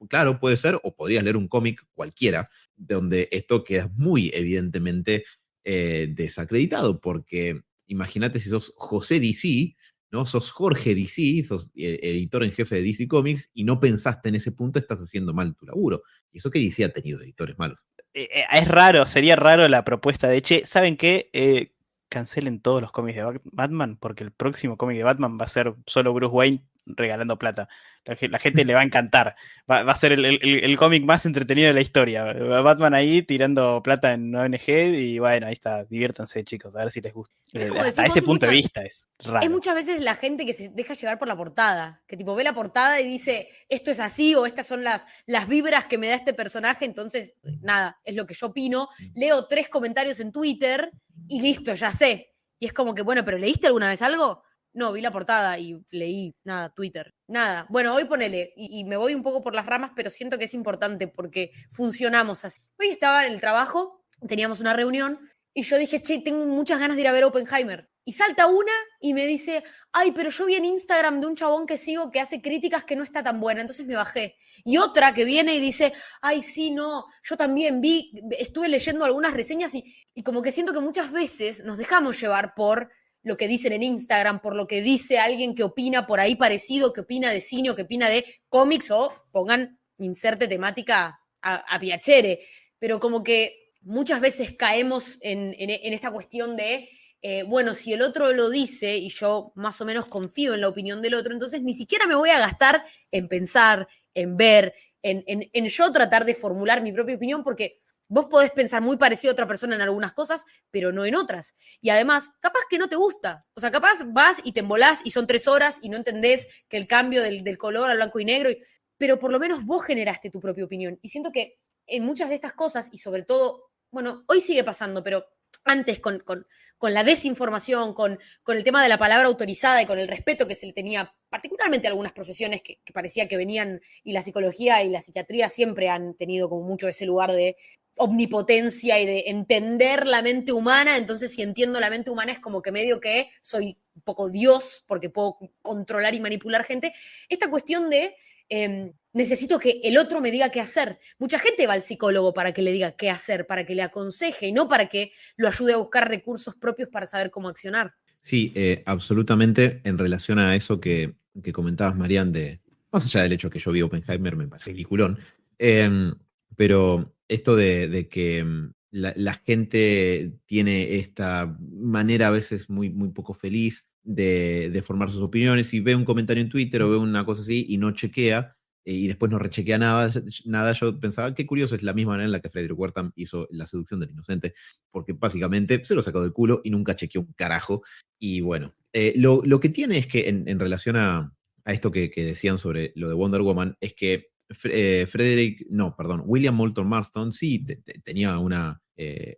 Claro, puede ser, o podrías leer un cómic cualquiera, donde esto queda muy evidentemente desacreditado, porque imagínate si sos José DC, ¿no? Sos Jorge DC, sos editor en jefe de DC Comics y no pensaste en ese punto, estás haciendo mal tu laburo. Y eso que DC ha tenido editores malos. Es raro, sería raro la propuesta de, che, ¿saben qué? Cancelen todos los cómics de Batman porque el próximo cómic de Batman va a ser solo Bruce Wayne regalando plata. La gente le va a encantar. Va a ser el cómic más entretenido de la historia. Batman ahí tirando plata en ONG y bueno, ahí está. Diviértanse, chicos, a ver si les gusta. Hasta ese punto de vista es raro. Es muchas veces la gente que se deja llevar por la portada, que tipo ve la portada y dice, esto es así o estas son las vibras que me da este personaje, entonces, nada, es lo que yo opino. Leo 3 comentarios en Twitter y listo, ya sé. Y es como que, bueno, ¿pero leíste alguna vez algo? No, vi la portada y leí, nada, Twitter. Nada. Bueno, hoy ponele, y me voy un poco por las ramas, pero siento que es importante porque funcionamos así. Hoy estaba en el trabajo, teníamos una reunión, y yo dije, che, tengo muchas ganas de ir a ver Oppenheimer. Y salta una y me dice, ay, pero yo vi en Instagram de un chabón que sigo que hace críticas que no está tan buena, entonces me bajé. Y otra que viene y dice, ay, sí, no, yo también vi, estuve leyendo algunas reseñas y como que siento que muchas veces nos dejamos llevar por lo que dicen en Instagram, por lo que dice alguien que opina por ahí parecido, que opina de cine o que opina de cómics o pongan inserte temática a Piacere. Pero como que muchas veces caemos en esta cuestión de bueno, si el otro lo dice y yo más o menos confío en la opinión del otro, entonces ni siquiera me voy a gastar en pensar, en ver, en yo tratar de formular mi propia opinión, porque vos podés pensar muy parecido a otra persona en algunas cosas, pero no en otras. Y además, capaz que no te gusta. O sea, capaz vas y te embolás y son 3 horas y no entendés que el cambio del color al blanco y negro, pero por lo menos vos generaste tu propia opinión. Y siento que en muchas de estas cosas, y sobre todo, bueno, hoy sigue pasando, pero antes con la desinformación, con el tema de la palabra autorizada y con el respeto que se le tenía, particularmente a algunas profesiones que parecía que venían, y la psicología y la psiquiatría siempre han tenido como mucho ese lugar de omnipotencia y de entender la mente humana, entonces si entiendo la mente humana es como que medio que soy un poco Dios porque puedo controlar y manipular gente. Esta cuestión de necesito que el otro me diga qué hacer. Mucha gente va al psicólogo para que le diga qué hacer, para que le aconseje y no para que lo ayude a buscar recursos propios para saber cómo accionar. Sí, absolutamente en relación a eso que comentabas, Marian, más allá del hecho que yo vi Oppenheimer, me parece peliculón, pero esto de que la gente tiene esta manera a veces muy, muy poco feliz de formar sus opiniones y ve un comentario en Twitter o ve una cosa así y no chequea y después no rechequea nada, yo pensaba, qué curioso, es la misma manera en la que Frederick Wertham hizo La seducción del inocente, porque básicamente se lo sacó del culo y nunca chequeó un carajo. Y bueno, lo que tiene es que en relación a esto que decían sobre lo de Wonder Woman, es que William Moulton Marston sí tenía una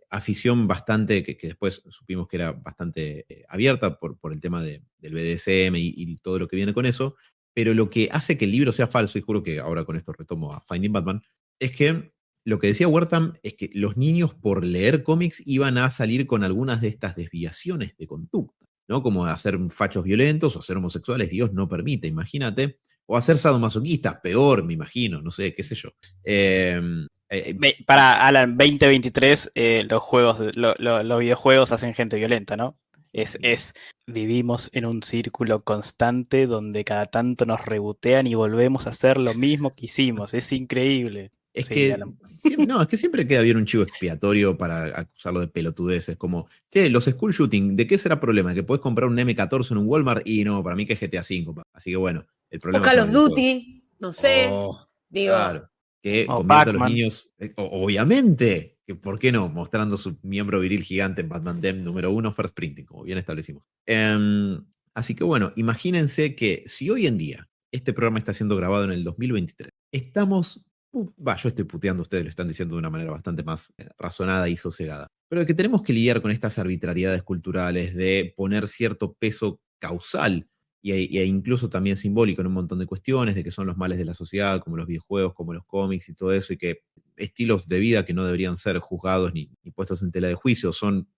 afición bastante, que después supimos que era bastante abierta por el tema del BDSM y todo lo que viene con eso, pero lo que hace que el libro sea falso, y juro que ahora con esto retomo a Finding Batman, es que lo que decía Wertham es que los niños por leer cómics iban a salir con algunas de estas desviaciones de conducta, ¿no? Como hacer fachos violentos o ser homosexuales, Dios no permite, imagínate. O hacer sadomasoquistas, peor, me imagino, no sé, qué sé yo. Para Alan, 2023, los videojuegos hacen gente violenta, ¿no? Vivimos en un círculo constante donde cada tanto nos rebotean y volvemos a hacer lo mismo que hicimos. Es increíble. Es Sí, que, Alan. no, es que siempre queda bien un chivo expiatorio para acusarlo de pelotudeces, como, che, los school shooting, ¿de qué será problema? ¿Que podés comprar un M14 en un Walmart? Y no, para mí que es GTA V, así que bueno, el O problema Call son los of videojuegos. Duty, no sé, Oh, digo, claro, que O convierte a los Pac-Man. niños, obviamente, que ¿por qué no? Mostrando su miembro viril gigante en Batman Dem número 1, First Printing, como bien establecimos. Así que bueno, imagínense que si hoy en día este programa está siendo grabado en el 2023, yo estoy puteando, ustedes lo están diciendo de una manera bastante más razonada y sosegada, pero que tenemos que lidiar con estas arbitrariedades culturales de poner cierto peso causal e incluso también simbólico en un montón de cuestiones, de que son los males de la sociedad, como los videojuegos, como los cómics y todo eso, y que estilos de vida que no deberían ser juzgados ni puestos en tela de juicio, son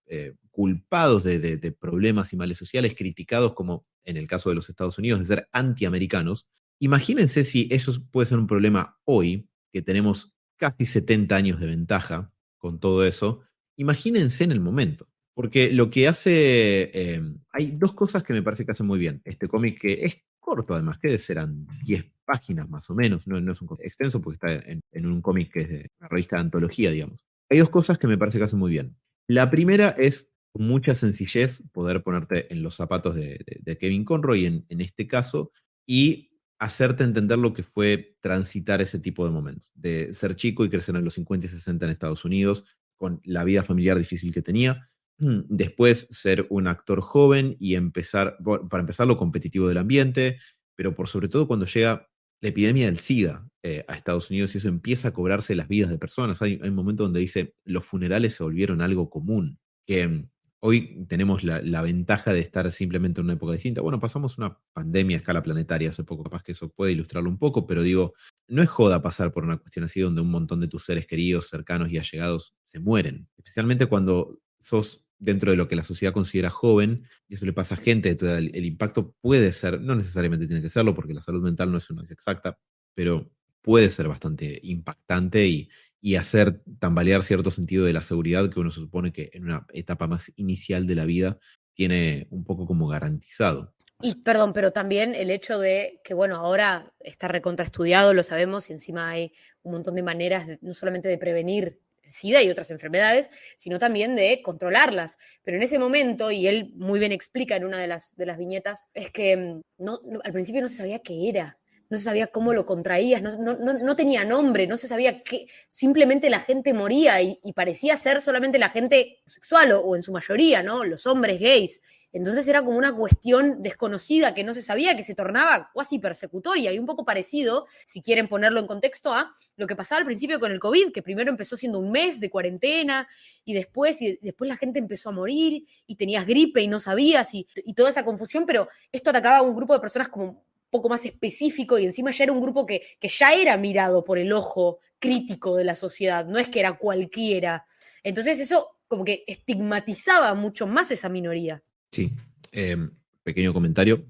culpados de problemas y males sociales, criticados como en el caso de los Estados Unidos, de ser antiamericanos. Imagínense si eso puede ser un problema hoy, que tenemos casi 70 años de ventaja con todo eso. Imagínense en el momento. Porque lo que hace. Hay dos cosas que me parece que hacen muy bien. Este cómic que es corto, además, que serán 10 páginas más o menos. No es un cómic extenso porque está en un cómic que es de una revista de antología, digamos. Hay dos cosas que me parece que hacen muy bien. La primera es con mucha sencillez poder ponerte en los zapatos de Kevin Conroy en este caso y hacerte entender lo que fue transitar ese tipo de momentos, de ser chico y crecer en los 50 y 60 en Estados Unidos, con la vida familiar difícil que tenía, después ser un actor joven y para empezar lo competitivo del ambiente, pero por sobre todo cuando llega la epidemia del SIDA a Estados Unidos y eso empieza a cobrarse las vidas de personas. Hay un momento donde dice, los funerales se volvieron algo común, que hoy tenemos la ventaja de estar simplemente en una época distinta. Bueno, pasamos una pandemia a escala planetaria hace poco, capaz que eso puede ilustrarlo un poco, pero digo, no es joda pasar por una cuestión así donde un montón de tus seres queridos, cercanos y allegados se mueren. Especialmente cuando sos dentro de lo que la sociedad considera joven, y eso le pasa a gente de tu edad. El impacto puede ser, no necesariamente tiene que serlo, porque la salud mental no es una ciencia exacta, pero puede ser bastante impactante y hacer tambalear cierto sentido de la seguridad que uno se supone que en una etapa más inicial de la vida tiene un poco como garantizado. Y perdón, pero también el hecho de que, bueno, ahora está recontraestudiado, lo sabemos, y encima hay un montón de maneras, no solamente de prevenir el SIDA y otras enfermedades, sino también de controlarlas. Pero en ese momento, y él muy bien explica en una de las viñetas, es que al principio no se sabía qué era, no se sabía cómo lo contraías, no tenía nombre, no se sabía qué, simplemente la gente moría y parecía ser solamente la gente sexual o en su mayoría, ¿no? Los hombres gays. Entonces era como una cuestión desconocida que no se sabía, que se tornaba cuasi persecutoria y un poco parecido, si quieren ponerlo en contexto, a lo que pasaba al principio con el COVID, que primero empezó siendo un mes de cuarentena y después la gente empezó a morir y tenías gripe y no sabías y toda esa confusión, pero esto atacaba a un grupo de personas como un poco más específico y encima ya era un grupo que ya era mirado por el ojo crítico de la sociedad, no es que era cualquiera. Entonces eso como que estigmatizaba mucho más esa minoría. Sí, pequeño comentario.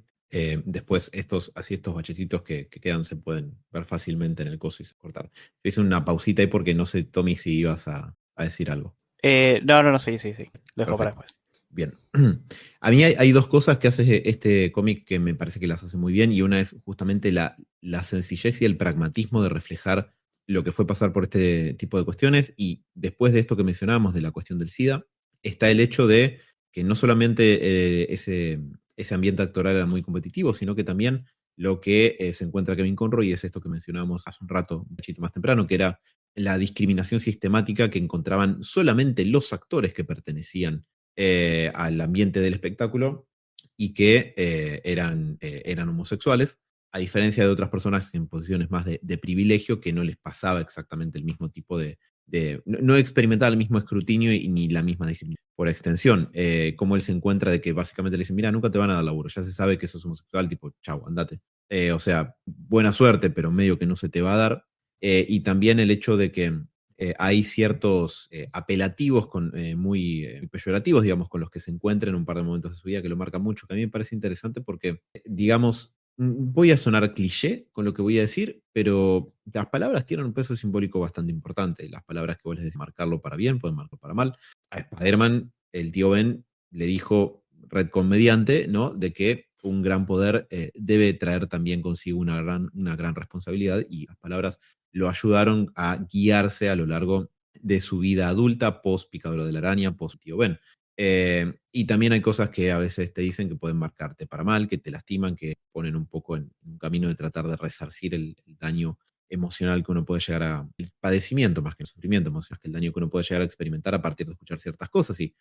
Después estos bachecitos que quedan se pueden ver fácilmente en el coso y se cortar. Yo hice una pausita ahí porque no sé, Tommy, si ibas a decir algo. No, sí. Lo dejo para Perfecto. después. Bien. A mí hay dos cosas que hace este cómic que me parece que las hace muy bien, y una es justamente la sencillez y el pragmatismo de reflejar lo que fue pasar por este tipo de cuestiones, y después de esto que mencionábamos de la cuestión del SIDA, está el hecho de que no solamente ese ambiente actoral era muy competitivo, sino que también lo que se encuentra Kevin Conroy es esto que mencionábamos hace un rato, un poquito más temprano, que era la discriminación sistemática que encontraban solamente los actores que pertenecían al ambiente del espectáculo y que eran homosexuales, a diferencia de otras personas en posiciones más de privilegio que no les pasaba exactamente el mismo tipo no experimentaban el mismo escrutinio ni la misma discriminación. Por extensión, como él se encuentra de que básicamente le dicen, mira, nunca te van a dar laburo, ya se sabe que sos homosexual, tipo, chau, andate. O sea, buena suerte, pero medio que no se te va a dar. Y también el hecho de que hay ciertos apelativos muy peyorativos, digamos, con los que se encuentra en un par de momentos de su vida que lo marcan mucho, que a mí me parece interesante porque, digamos, voy a sonar cliché con lo que voy a decir, pero las palabras tienen un peso simbólico bastante importante. Las palabras que vos les decís marcarlo para bien, pueden marcarlo para mal. A Spider-Man, el tío Ben le dijo, retcon mediante, ¿no? De que un gran poder debe traer también consigo una gran responsabilidad, y las palabras lo ayudaron a guiarse a lo largo de su vida adulta, post Picadero de la Araña, post Tío Ben. Y también hay cosas que a veces te dicen que pueden marcarte para mal, que te lastiman, que ponen un poco en un camino de tratar de resarcir el daño emocional que uno puede llegar el padecimiento más que el sufrimiento, más que el daño que uno puede llegar a experimentar a partir de escuchar ciertas cosas. Y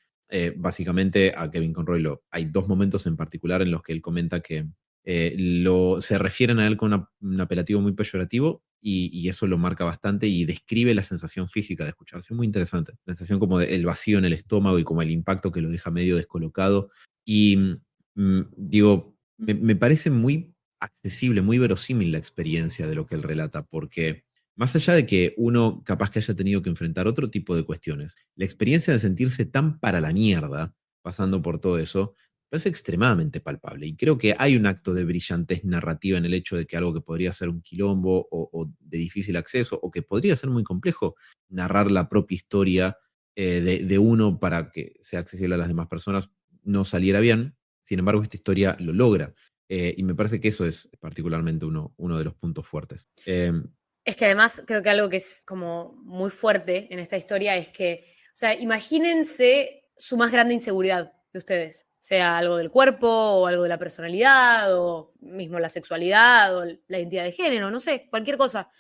básicamente a Kevin Conroy hay dos momentos en particular en los que él comenta que se refieren a él con un apelativo muy peyorativo, y eso lo marca bastante y describe la sensación física de escucharse. Es muy interesante. La sensación como del vacío en el estómago y como el impacto que lo deja medio descolocado. Y digo, me parece muy accesible, muy verosímil la experiencia de lo que él relata, porque más allá de que uno capaz que haya tenido que enfrentar otro tipo de cuestiones, la experiencia de sentirse tan para la mierda pasando por todo eso parece extremadamente palpable. Y creo que hay un acto de brillantez narrativa en el hecho de que algo que podría ser un quilombo o de difícil acceso, o que podría ser muy complejo, narrar la propia historia de uno para que sea accesible a las demás personas, no saliera bien. Sin embargo, esta historia lo logra. Y me parece que eso es particularmente uno de los puntos fuertes. Es que además creo que algo que es como muy fuerte en esta historia es que, o sea, imagínense su más grande inseguridad de ustedes, sea algo del cuerpo o algo de la personalidad o mismo la sexualidad o la identidad de género, no sé, cualquier cosa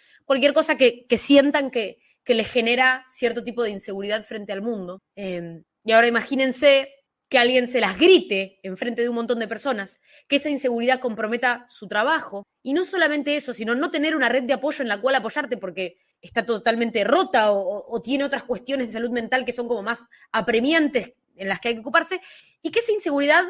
que sientan que les genera cierto tipo de inseguridad frente al mundo. Y ahora imagínense que alguien se las grite enfrente de un montón de personas, que esa inseguridad comprometa su trabajo. Y no solamente eso, sino no tener una red de apoyo en la cual apoyarte porque está totalmente rota o tiene otras cuestiones de salud mental que son como más apremiantes en las que hay que ocuparse, y que esa inseguridad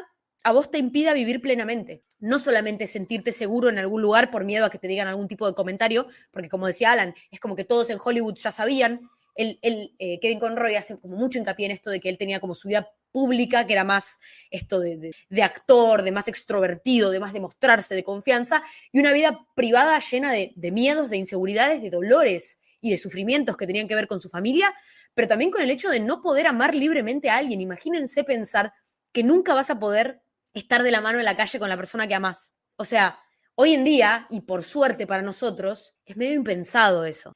a vos te impida vivir plenamente. No solamente sentirte seguro en algún lugar por miedo a que te digan algún tipo de comentario, porque como decía Alan, es como que todos en Hollywood ya sabían. Kevin Conroy hace como mucho hincapié en esto de que él tenía como su vida pública, que era más esto de actor, de más extrovertido, de más demostrarse, de confianza, y una vida privada llena de miedos, de inseguridades, de dolores y de sufrimientos que tenían que ver con su familia, pero también con el hecho de no poder amar libremente a alguien. Imagínense pensar que nunca vas a poder estar de la mano en la calle con la persona que amás. O sea, hoy en día, y por suerte para nosotros, es medio impensado eso.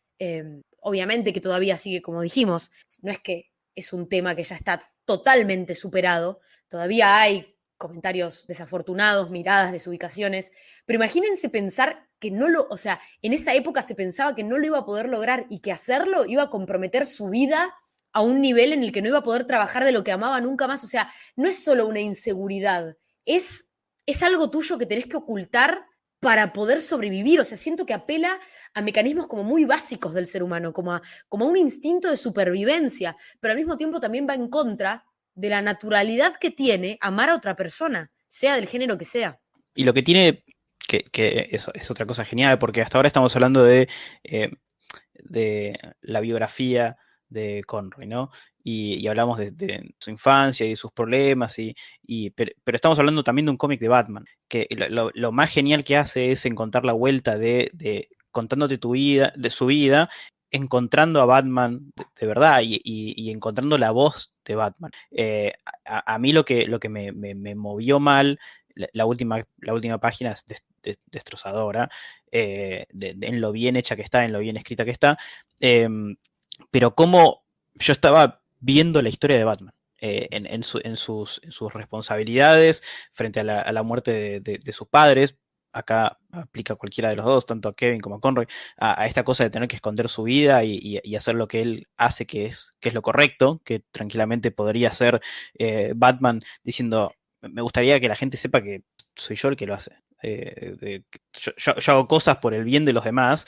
Obviamente que todavía sigue, como dijimos, no es que es un tema que ya está totalmente superado, todavía hay comentarios desafortunados, miradas, desubicaciones, pero imagínense pensar que no lo, o sea, en esa época se pensaba que no lo iba a poder lograr y que hacerlo iba a comprometer su vida a un nivel en el que no iba a poder trabajar de lo que amaba nunca más. O sea, no es solo una inseguridad, es algo tuyo que tenés que ocultar para poder sobrevivir. O sea, siento que apela a mecanismos como muy básicos del ser humano, como a un instinto de supervivencia, pero al mismo tiempo también va en contra de la naturalidad que tiene amar a otra persona, sea del género que sea. Y lo que tiene, que es otra cosa genial, porque hasta ahora estamos hablando de la biografía de Conroy, ¿no? Y hablamos de su infancia y de sus problemas, pero estamos hablando también de un cómic de Batman, que lo más genial que hace es encontrar la vuelta de contándote tu vida, de su vida, encontrando a Batman de verdad y encontrando la voz de Batman. A mí lo que me movió mal, la última página es destrozadora, en lo bien hecha que está, en lo bien escrita que está, pero como yo estaba viendo la historia de Batman. En sus responsabilidades frente a la muerte de sus padres. Acá aplica cualquiera de los dos, tanto a Kevin como a Conroy, a esta cosa de tener que esconder su vida y hacer lo que él hace, que es lo correcto, que tranquilamente podría ser Batman diciendo, me gustaría que la gente sepa que soy yo el que lo hace. Yo hago cosas por el bien de los demás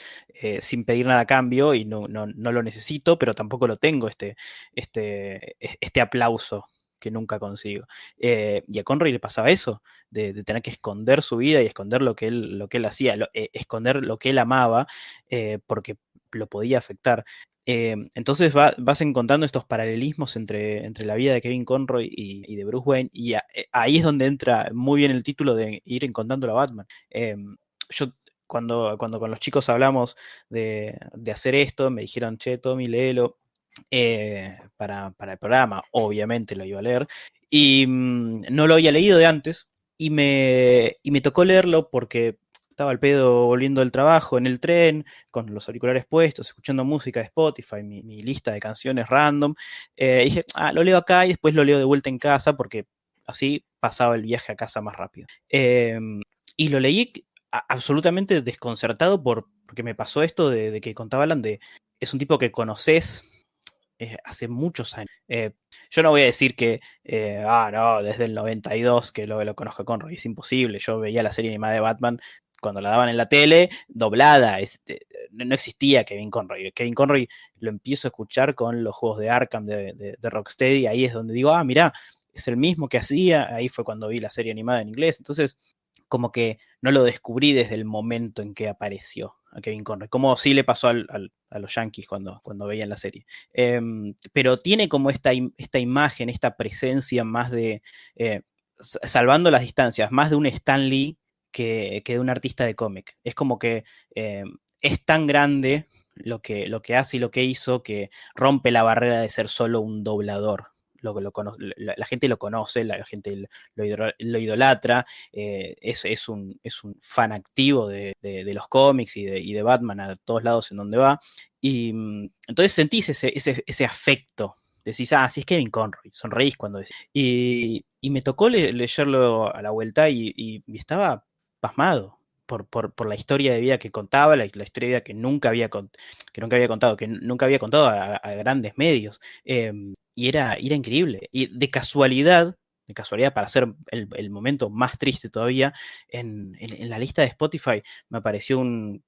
sin pedir nada a cambio y no lo necesito, pero tampoco lo tengo este aplauso que nunca consigo. Y a Conroy le pasaba eso, de tener que esconder su vida y esconder lo que él hacía, esconder lo que él amaba, porque lo podía afectar. Entonces vas encontrando estos paralelismos entre la vida de Kevin Conroy y de Bruce Wayne, y ahí es donde entra muy bien el título de ir encontrando a Batman. Yo cuando con los chicos hablamos de hacer esto, me dijeron, che, Tommy, léelo para el programa. Obviamente lo iba a leer, y no lo había leído de antes, y me tocó leerlo porque estaba al pedo volviendo del trabajo en el tren, con los auriculares puestos, escuchando música de Spotify, mi lista de canciones random. Dije, lo leo acá y después lo leo de vuelta en casa, porque así pasaba el viaje a casa más rápido. Y lo leí absolutamente desconcertado porque me pasó esto de que contaba Alan, es un tipo que conoces hace muchos años. Yo no voy a decir que, no, desde el 92 que lo conozco a Conroy, es imposible. Yo veía la serie animada de Batman cuando la daban en la tele, doblada, no existía Kevin Conroy. Kevin Conroy lo empiezo a escuchar con los juegos de Arkham de Rocksteady, ahí es donde digo, mirá, es el mismo que hacía, ahí fue cuando vi la serie animada en inglés, entonces como que no lo descubrí desde el momento en que apareció a Kevin Conroy, como sí le pasó a los Yankees cuando veían la serie. Pero tiene como esta imagen, esta presencia más de, salvando las distancias, más de un Stan Lee que de un artista de cómic. Es como que es tan grande lo que hace y lo que hizo que rompe la barrera de ser solo un doblador. La gente lo conoce, la gente lo idolatra, es un fan activo de los cómics y de Batman a todos lados en donde va. Y entonces sentís ese afecto. Decís, sí, es Kevin Conroy, sonreís cuando decís. Y me tocó leerlo a la vuelta y estaba pasmado por la historia de vida que contaba, la historia de vida que nunca había contado, que nunca había contado a grandes medios. Y era increíble. Y de casualidad para hacer el momento más triste todavía, en la lista de Spotify me apareció un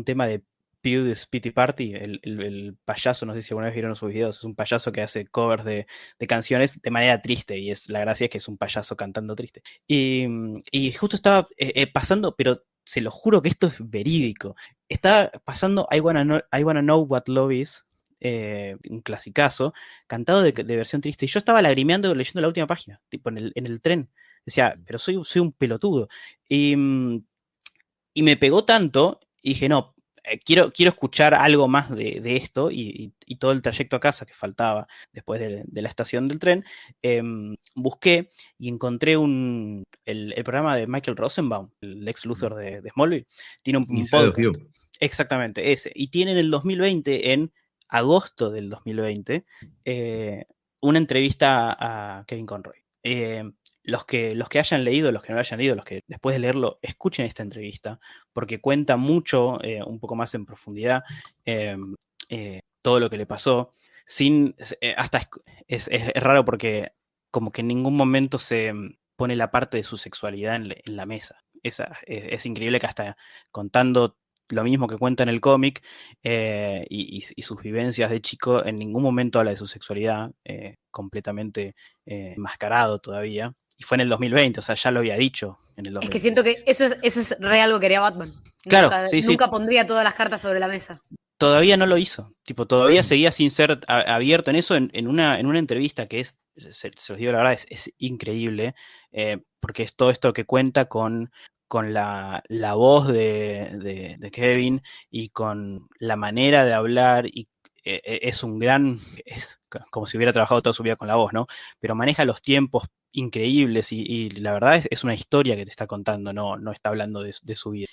tema de Pew's Pity Party, el payaso, no sé si alguna vez vieron sus videos, es un payaso que hace covers de canciones de manera triste, y la gracia es que es un payaso cantando triste. Y justo estaba pasando, pero se lo juro que esto es verídico, estaba pasando I Wanna Know What Love Is, un clasicazo, cantado de versión triste, y yo estaba lagrimeando leyendo la última página, tipo en el tren, decía, pero soy un pelotudo, y, y me pegó tanto, y dije, no, quiero escuchar algo más de esto, y todo el trayecto a casa que faltaba después de la estación del tren, busqué y encontré el programa de Michael Rosenbaum, el ex Luthor de Smallville, tiene un Inside of podcast, You. exactamente, ese, y tiene en el 2020, en agosto del 2020, una entrevista a Kevin Conroy. Los que hayan leído, los que no lo hayan leído, los que después de leerlo escuchen esta entrevista, porque cuenta mucho, un poco más en profundidad, eh, todo lo que le pasó. Hasta es raro porque como que en ningún momento se pone la parte de su sexualidad en la mesa. Es increíble que hasta contando lo mismo que cuenta en el cómic, y sus vivencias de chico, en ningún momento habla de su sexualidad, completamente enmascarado todavía. Y fue en el 2020, o sea, ya lo había dicho en el Es que siento que 2016. eso es re algo que haría Batman. Claro, sí, sí, Nunca pondría todas las cartas sobre la mesa. todavía no lo hizo. Tipo, todavía seguía sin ser abierto en eso, en una entrevista que se los digo la verdad, es increíble, porque es todo esto que cuenta con la voz de Kevin, y con la manera de hablar, y es como si hubiera trabajado toda su vida con la voz, ¿no? Pero maneja los tiempos increíbles, y la verdad es una historia que te está contando, no está hablando de su vida.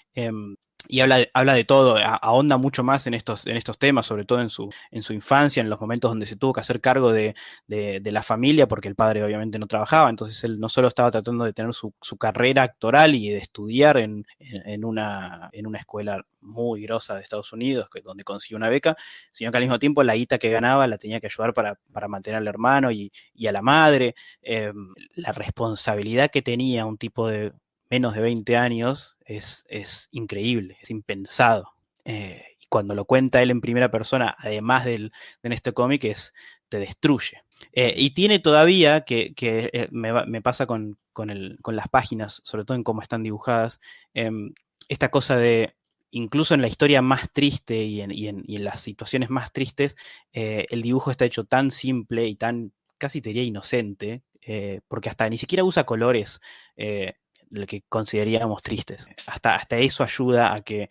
Y habla de todo, ahonda mucho más en estos temas, sobre todo en su infancia, en los momentos donde se tuvo que hacer cargo de la familia, porque el padre obviamente no trabajaba, entonces él no solo estaba tratando de tener su carrera actoral y de estudiar en una escuela muy grosa de Estados Unidos, donde consiguió una beca, sino que al mismo tiempo la guita que ganaba la tenía que ayudar para mantener al hermano y a la madre. La responsabilidad que tenía un tipo de menos de 20 años es increíble, es impensado. Y cuando lo cuenta él en primera persona, además de en este cómic, te destruye. Y tiene todavía, me pasa con las páginas, sobre todo en cómo están dibujadas, esta cosa de, incluso en la historia más triste y en las situaciones más tristes, el dibujo está hecho tan simple y tan, casi te diría inocente, porque hasta ni siquiera usa colores, lo que consideraríamos tristes. Hasta eso ayuda a que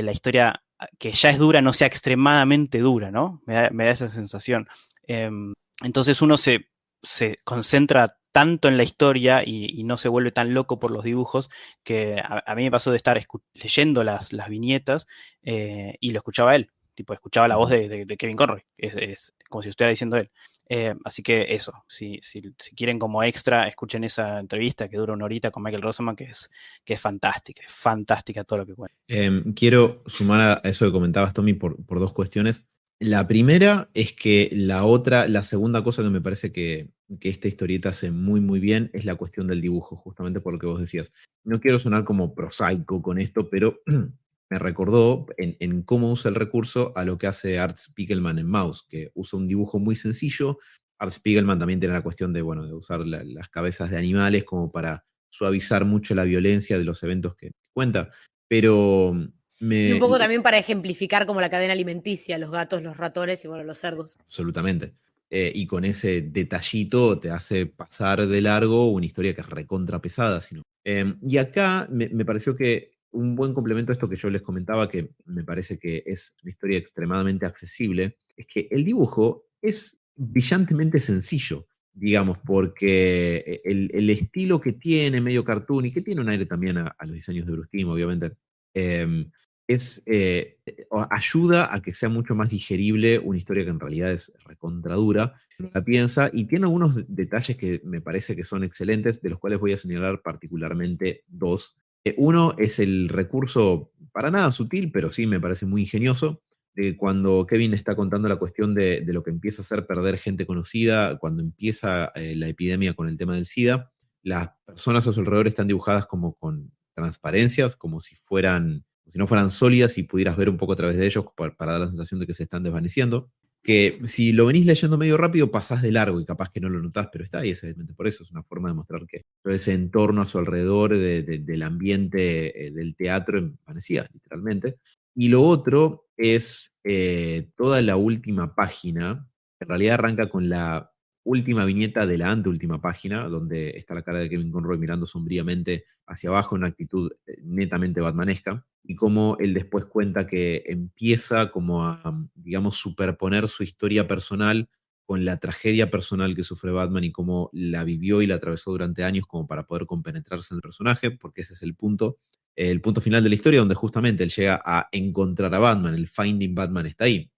la historia, que ya es dura, no sea extremadamente dura, ¿no? Me da esa sensación. Entonces uno se concentra tanto en la historia, y no se vuelve tan loco por los dibujos, que a mí me pasó de estar leyendo las viñetas, y lo escuchaba él. Tipo, escuchaba la voz de Kevin Conroy. Es como si estuviera diciendo él. Así que eso, si quieren como extra, escuchen esa entrevista que dura una horita con Michael Rosenbaum, que es fantástica todo lo que cuenta. Quiero sumar a eso que comentabas, Tommy, por dos cuestiones. La primera es que la segunda cosa que me parece que esta historieta hace muy, muy bien es la cuestión del dibujo, justamente por lo que vos decías. No quiero sonar como prosaico con esto, pero me recordó en cómo usa el recurso a lo que hace Art Spiegelman en Mouse, que usa un dibujo muy sencillo. Art Spiegelman también tiene la cuestión de usar las cabezas de animales como para suavizar mucho la violencia de los eventos que cuenta. Pero Y un poco también para ejemplificar como la cadena alimenticia, los gatos, los ratones y bueno, los cerdos. Absolutamente. Y con ese detallito te hace pasar de largo una historia que es recontra pesada. Y acá me pareció que un buen complemento a esto que yo les comentaba, que me parece que es una historia extremadamente accesible, es que el dibujo es brillantemente sencillo, digamos, porque el estilo que tiene, medio cartoon, y que tiene un aire también a los diseños de Bruce Timm, obviamente, ayuda a que sea mucho más digerible una historia que en realidad es recontradura, uno la piensa, y tiene algunos detalles que me parece que son excelentes, de los cuales voy a señalar particularmente dos. Uno es el recurso para nada sutil, pero sí me parece muy ingenioso, de cuando Kevin está contando la cuestión de lo que empieza a hacer perder gente conocida, cuando empieza la epidemia con el tema del SIDA. Las personas a su alrededor están dibujadas como con transparencias, como si fueran si no fueran sólidas y pudieras ver un poco a través de ellos para dar la sensación de que se están desvaneciendo. Que si lo venís leyendo medio rápido, pasás de largo y capaz que no lo notás, pero está ahí, evidentemente por eso. Es una forma de mostrar que todo ese entorno a su alrededor del ambiente del teatro envanecía, literalmente. Y lo otro es toda la última página. En realidad arranca con la última viñeta de la anteúltima página, donde está la cara de Kevin Conroy mirando sombríamente hacia abajo en una actitud netamente batmanesca, y cómo él después cuenta que empieza como a, digamos, superponer su historia personal con la tragedia personal que sufre Batman y cómo la vivió y la atravesó durante años como para poder compenetrarse en el personaje, porque ese es el punto final de la historia, donde justamente él llega a encontrar a Batman, el Finding Batman está ahí.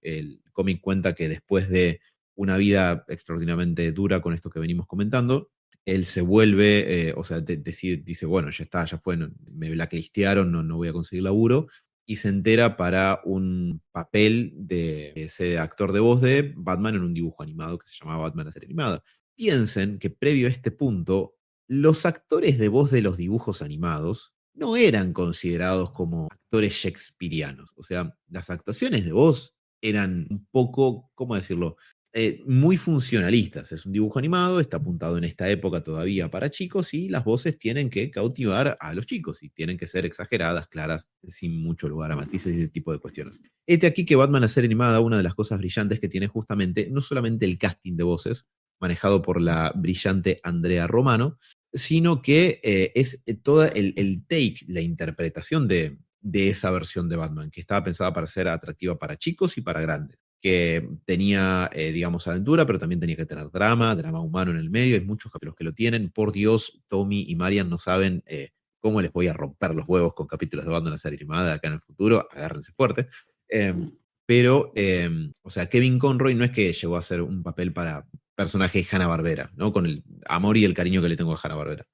El cómic cuenta que después de una vida extraordinariamente dura con esto que venimos comentando, él se vuelve, o sea, dice, bueno, ya está, ya fue, me blacklistearon, no voy a conseguir laburo, y se entera para un papel de ese actor de voz de Batman en un dibujo animado que se llamaba Batman la serie animada. Piensen que previo a este punto, los actores de voz de los dibujos animados no eran considerados como actores shakespearianos. O sea, las actuaciones de voz eran un poco, ¿cómo decirlo? Muy funcionalistas. Es un dibujo animado, está apuntado en esta época todavía para chicos y las voces tienen que cautivar a los chicos y tienen que ser exageradas, claras, sin mucho lugar a matices y ese tipo de cuestiones. Aquí que Batman, la serie animada, una de las cosas brillantes que tiene justamente, no solamente el casting de voces, manejado por la brillante Andrea Romano, sino que es todo el take, la interpretación de esa versión de Batman, que estaba pensada para ser atractiva para chicos y para grandes, que tenía, digamos, aventura, pero también tenía que tener drama humano en el medio. Hay muchos capítulos que lo tienen. Por Dios, Tommy y Marian no saben cómo les voy a romper los huevos con capítulos de Batman en la serie animada acá en el futuro. Agárrense fuerte. O sea, Kevin Conroy no es que llegó a hacer un papel para personaje Hanna-Barbera, ¿no? Con el amor y el cariño que le tengo a Hanna-Barbera.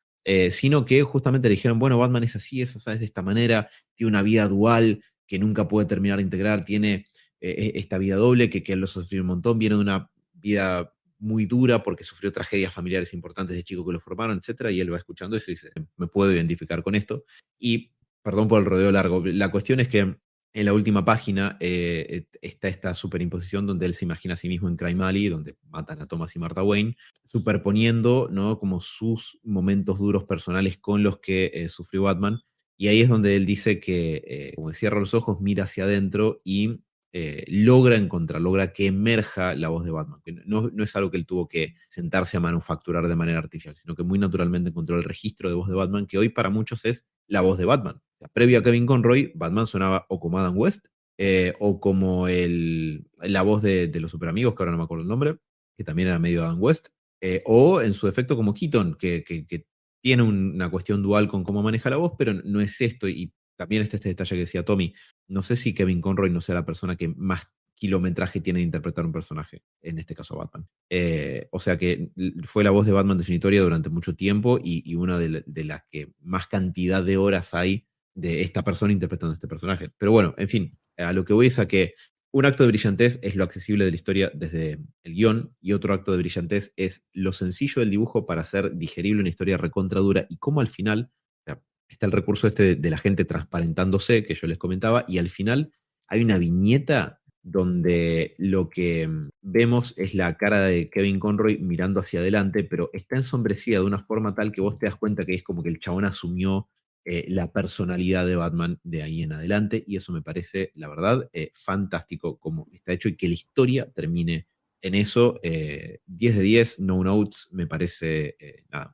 Sino que justamente le dijeron, bueno, Batman es así, es de esta manera, tiene una vida dual que nunca puede terminar de integrar, tiene esta vida doble que él lo sufrió un montón, viene de una vida muy dura porque sufrió tragedias familiares importantes de chico que lo formaron, etcétera, y él va escuchando eso y dice, me puedo identificar con esto. Y, perdón por el rodeo largo, la cuestión es que en la última página está esta superimposición donde él se imagina a sí mismo en Crime Alley, donde matan a Thomas y Martha Wayne, superponiendo, ¿no?, como sus momentos duros personales con los que sufrió Batman. Y ahí es donde él dice que, como cierra los ojos, mira hacia adentro y logra que emerja la voz de Batman. Que no es algo que él tuvo que sentarse a manufacturar de manera artificial, sino que muy naturalmente encontró el registro de voz de Batman, que hoy para muchos es la voz de Batman. O sea, previo a Kevin Conroy, Batman sonaba o como Adam West, o como la voz de los Superamigos, que ahora no me acuerdo el nombre, que también era medio Adam West, o en su defecto como Keaton, que tiene una cuestión dual con cómo maneja la voz, pero no es esto. Y también está este detalle que decía Tommy. No sé si Kevin Conroy no sea la persona que más kilometraje tiene de interpretar un personaje, en este caso Batman. O sea que fue la voz de Batman definitoria durante mucho tiempo y una de las que más cantidad de horas hay de esta persona interpretando a este personaje. Pero bueno, en fin, a lo que voy es a que un acto de brillantez es lo accesible de la historia desde el guión, y otro acto de brillantez es lo sencillo del dibujo para hacer digerible una historia recontra dura, y cómo al final, o sea, está el recurso este de la gente transparentándose, que yo les comentaba, y al final hay una viñeta donde lo que vemos es la cara de Kevin Conroy mirando hacia adelante, pero está ensombrecida de una forma tal que vos te das cuenta que es como que el chabón asumió la personalidad de Batman de ahí en adelante, y eso me parece, la verdad, fantástico como está hecho, y que la historia termine en eso. 10 de 10, no notes, me parece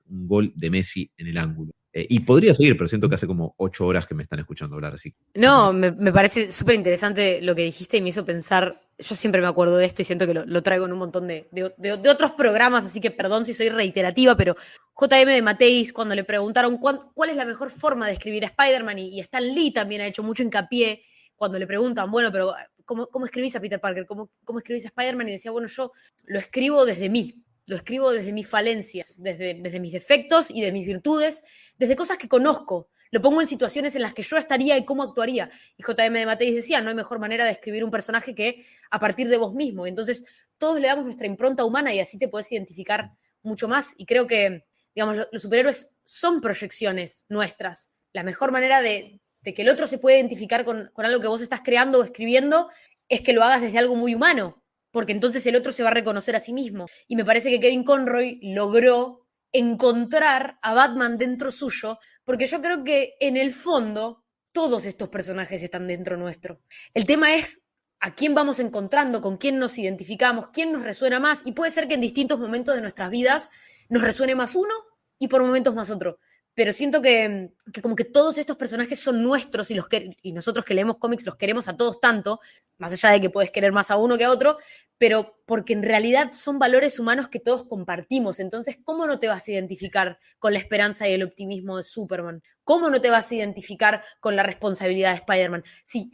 un gol de Messi en el ángulo. Y podría seguir, pero siento que hace como 8 horas que me están escuchando hablar, así. No, me parece súper interesante lo que dijiste y me hizo pensar, yo siempre me acuerdo de esto y siento que lo traigo en un montón de otros programas, así que perdón si soy reiterativa, pero J.M. de Matteis, cuando le preguntaron cuál es la mejor forma de escribir a Spider-Man, y Stan Lee también ha hecho mucho hincapié cuando le preguntan, bueno, pero ¿cómo escribís a Peter Parker? ¿Cómo escribís a Spider-Man? Y decía, bueno, yo lo escribo desde mí. Lo escribo desde mis falencias, desde mis defectos y de mis virtudes, desde cosas que conozco. Lo pongo en situaciones en las que yo estaría y cómo actuaría. Y J.M. de Matteis decía, no hay mejor manera de escribir un personaje que a partir de vos mismo. Entonces, todos le damos nuestra impronta humana y así te podés identificar mucho más. Y creo que, digamos, los superhéroes son proyecciones nuestras. La mejor manera de de que el otro se puede identificar con algo que vos estás creando o escribiendo, es que lo hagas desde algo muy humano, porque entonces el otro se va a reconocer a sí mismo. Y me parece que Kevin Conroy logró encontrar a Batman dentro suyo, porque yo creo que en el fondo todos estos personajes están dentro nuestro. El tema es a quién vamos encontrando, con quién nos identificamos, quién nos resuena más, y puede ser que en distintos momentos de nuestras vidas nos resuene más uno y por momentos más otro. Pero siento que como que todos estos personajes son nuestros y nosotros que leemos cómics los queremos a todos tanto, más allá de que puedes querer más a uno que a otro, pero porque en realidad son valores humanos que todos compartimos. Entonces, ¿cómo no te vas a identificar con la esperanza y el optimismo de Superman? ¿Cómo no te vas a identificar con la responsabilidad de Spider-Man? Si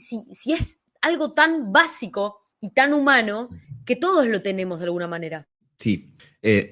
es algo tan básico y tan humano que todos lo tenemos de alguna manera. Sí,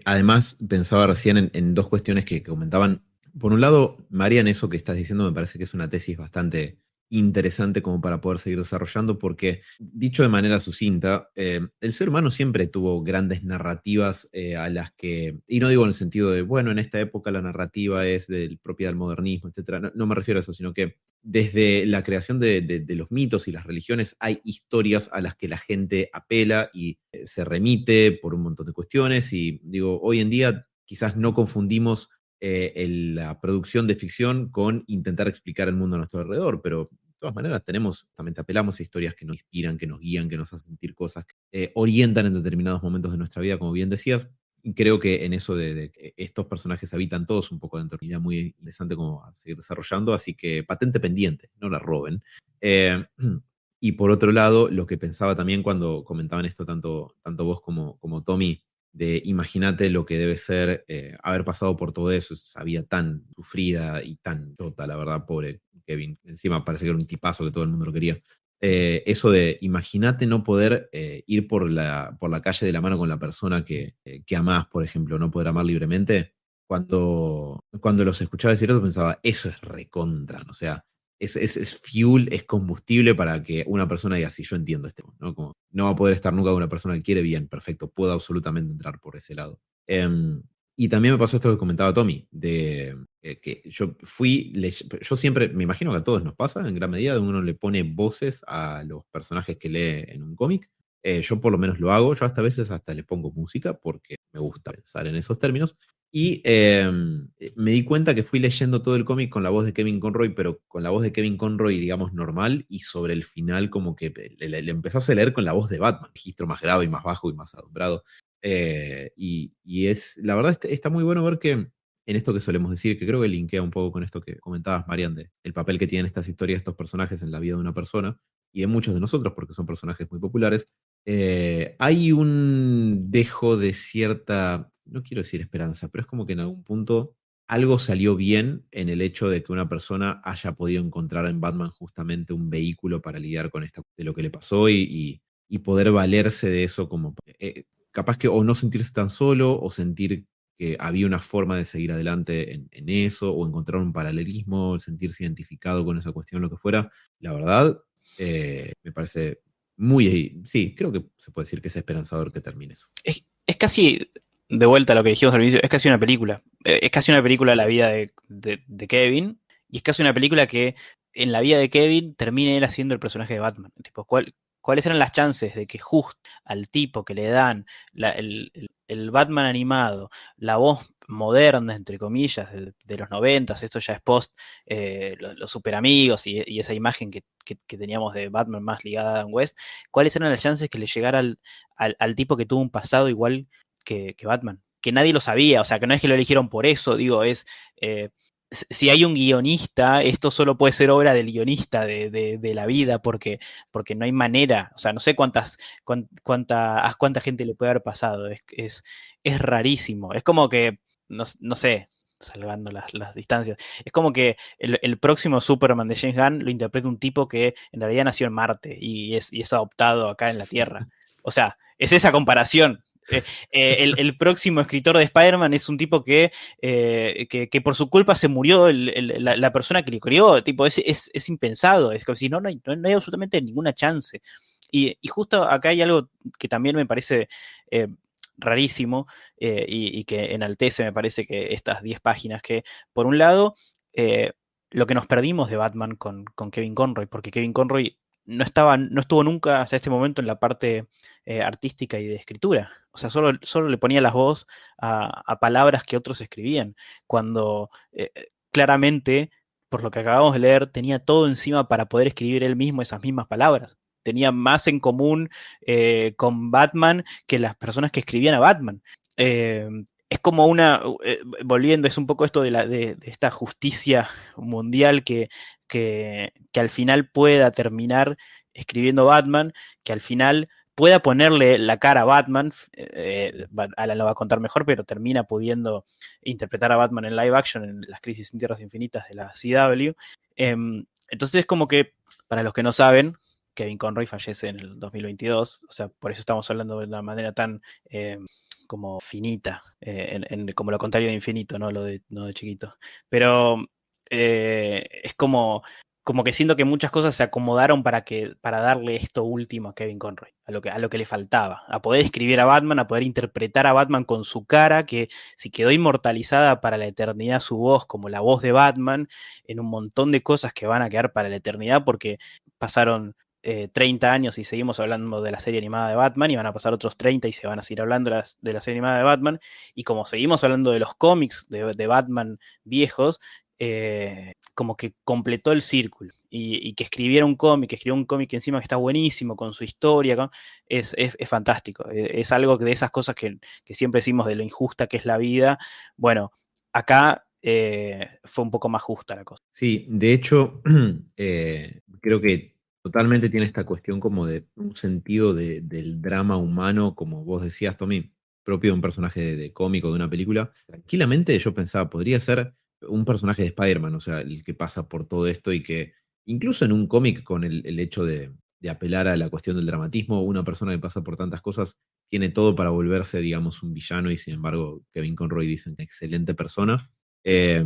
además pensaba recién en dos cuestiones que comentaban. Por un lado, María, en eso que estás diciendo me parece que es una tesis bastante interesante como para poder seguir desarrollando, porque dicho de manera sucinta, el ser humano siempre tuvo grandes narrativas a las que, y no digo en el sentido de, bueno, en esta época la narrativa es propiedad del modernismo, etcétera. No, no me refiero a eso, sino que desde la creación de los mitos y las religiones hay historias a las que la gente apela y se remite por un montón de cuestiones. Y digo, hoy en día quizás no confundimos la producción de ficción con intentar explicar el mundo a nuestro alrededor, pero de todas maneras también apelamos a historias que nos inspiran, que nos guían, que nos hacen sentir cosas, que orientan en determinados momentos de nuestra vida, como bien decías. Y creo que en eso de que estos personajes habitan todos un poco dentro de una idea muy interesante como a seguir desarrollando, así que patente pendiente, no la roben. Eh, y por otro lado, lo que pensaba también cuando comentaban esto tanto vos como Tommy, de imagínate lo que debe ser haber pasado por todo eso, esa vida tan sufrida y tan chota, la verdad, pobre Kevin. Encima parece que era un tipazo que todo el mundo lo quería. Eso de imagínate no poder ir por la calle de la mano con la persona que amás, por ejemplo, no poder amar libremente. Cuando los escuchaba decir eso pensaba, eso es recontra, ¿no? O sea, es fuel, es combustible para que una persona diga, sí, yo entiendo este, ¿no? Como, no va a poder estar nunca con una persona que quiere bien, perfecto, puedo absolutamente entrar por ese lado. Y también me pasó esto que comentaba Tommy, de que yo siempre, me imagino que a todos nos pasa, en gran medida, uno le pone voces a los personajes que lee en un cómic. Yo por lo menos lo hago, yo hasta a veces hasta le pongo música porque me gusta pensar en esos términos. Y me di cuenta que fui leyendo todo el cómic con la voz de Kevin Conroy, pero con la voz de Kevin Conroy, digamos, normal, y sobre el final como que le empezás a leer con la voz de Batman, registro más grave y más bajo y más adumbrado. La verdad está muy bueno ver que en esto que solemos decir, que creo que linkea un poco con esto que comentabas, Marian, de el papel que tienen estas historias, estos personajes en la vida de una persona, y de muchos de nosotros, porque son personajes muy populares, hay un dejo de cierta, no quiero decir esperanza, pero es como que en algún punto algo salió bien en el hecho de que una persona haya podido encontrar en Batman justamente un vehículo para lidiar con esto de lo que le pasó y poder valerse de eso como capaz que o no sentirse tan solo o sentir que había una forma de seguir adelante en eso o encontrar un paralelismo, sentirse identificado con esa cuestión, lo que fuera. La verdad, me parece sí, creo que se puede decir que es esperanzador que termine eso. Es casi, de vuelta a lo que dijimos al inicio, es casi una película. Es casi una película la vida de Kevin, y es casi una película que en la vida de Kevin termine él haciendo el personaje de Batman. Tipo, ¿cuáles eran las chances de que justo al tipo que le dan el Batman animado, la voz moderna, entre comillas, de los 90, esto ya es post los super amigos y esa imagen que teníamos de Batman más ligada a Adam West, ¿cuáles eran las chances que le llegara al tipo que tuvo un pasado igual que Batman? Que nadie lo sabía, o sea, que no es que lo eligieron por eso, digo, si hay un guionista, esto solo puede ser obra del guionista de la vida, porque no hay manera, o sea, no sé a cuánta gente le puede haber pasado, es rarísimo, es como que, no sé, salvando las distancias, es como que el próximo Superman de James Gunn lo interpreta un tipo que en realidad nació en Marte y es adoptado acá en la Tierra, o sea, es esa comparación. El próximo escritor de Spider-Man es un tipo que por su culpa se murió la persona que le crió, tipo, es impensado, es como si no hay absolutamente ninguna chance. Y justo acá hay algo que también me parece rarísimo y que enaltece, me parece, que estas 10 páginas que, por un lado, lo que nos perdimos de Batman con Kevin Conroy, porque Kevin Conroy no estuvo nunca hasta este momento en la parte artística y de escritura. O sea, solo le ponía las voz a palabras que otros escribían, cuando claramente, por lo que acabamos de leer, tenía todo encima para poder escribir él mismo esas mismas palabras. Tenía más en común con Batman que las personas que escribían a Batman. Eh, es como volviendo, es un poco esto de esta justicia mundial que al final pueda terminar escribiendo Batman, que al final pueda ponerle la cara a Batman. Alan lo va a contar mejor, pero termina pudiendo interpretar a Batman en live action en Las Crisis en Tierras Infinitas de la CW. Entonces es como que, para los que no saben, Kevin Conroy fallece en el 2022, o sea, por eso estamos hablando de una manera tan como finita, como lo contrario de infinito, ¿no? No de chiquito. Pero es como que siento que muchas cosas se acomodaron para darle esto último a Kevin Conroy, a lo que le faltaba, a poder escribir a Batman, a poder interpretar a Batman con su cara, que si quedó inmortalizada para la eternidad su voz, como la voz de Batman, en un montón de cosas que van a quedar para la eternidad, porque pasaron 30 años y seguimos hablando de la serie animada de Batman, y van a pasar otros 30 y se van a seguir hablando de la serie animada de Batman, y como seguimos hablando de los cómics de Batman viejos, como que completó el círculo, y que escribiera un cómic, que escribió un cómic encima que está buenísimo, con su historia, es fantástico, es algo de esas cosas que siempre decimos de lo injusta que es la vida. Bueno, acá fue un poco más justa la cosa. Sí, de hecho, creo que totalmente tiene esta cuestión como de un sentido del drama humano, como vos decías, Tommy, propio de un personaje de cómic o de una película. Tranquilamente yo pensaba, podría ser un personaje de Spider-Man, o sea, el que pasa por todo esto y que incluso en un cómic con el hecho de apelar a la cuestión del dramatismo, una persona que pasa por tantas cosas tiene todo para volverse, digamos, un villano, y sin embargo Kevin Conroy dice una excelente persona. Eh,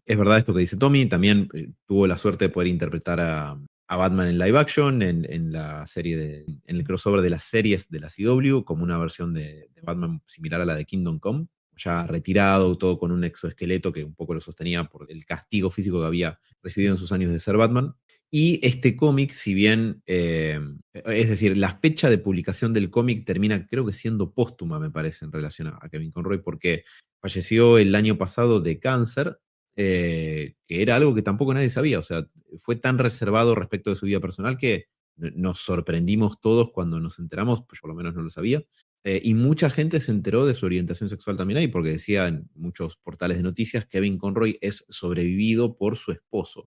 es verdad esto que dice Tommy, también tuvo la suerte de poder interpretar a Batman en live action, en la serie en el crossover de las series de la CW, como una versión de Batman similar a la de Kingdom Come, ya retirado, todo con un exoesqueleto que un poco lo sostenía por el castigo físico que había recibido en sus años de ser Batman. Y este cómic, si bien, es decir, la fecha de publicación del cómic termina, creo que siendo póstuma, me parece, en relación a Kevin Conroy, porque falleció el año pasado de cáncer, que era algo que tampoco nadie sabía. O sea, fue tan reservado respecto de su vida personal que nos sorprendimos todos cuando nos enteramos, pues yo por lo menos no lo sabía. Y mucha gente se enteró de su orientación sexual también ahí, porque decía en muchos portales de noticias que Kevin Conroy es sobrevivido por su esposo.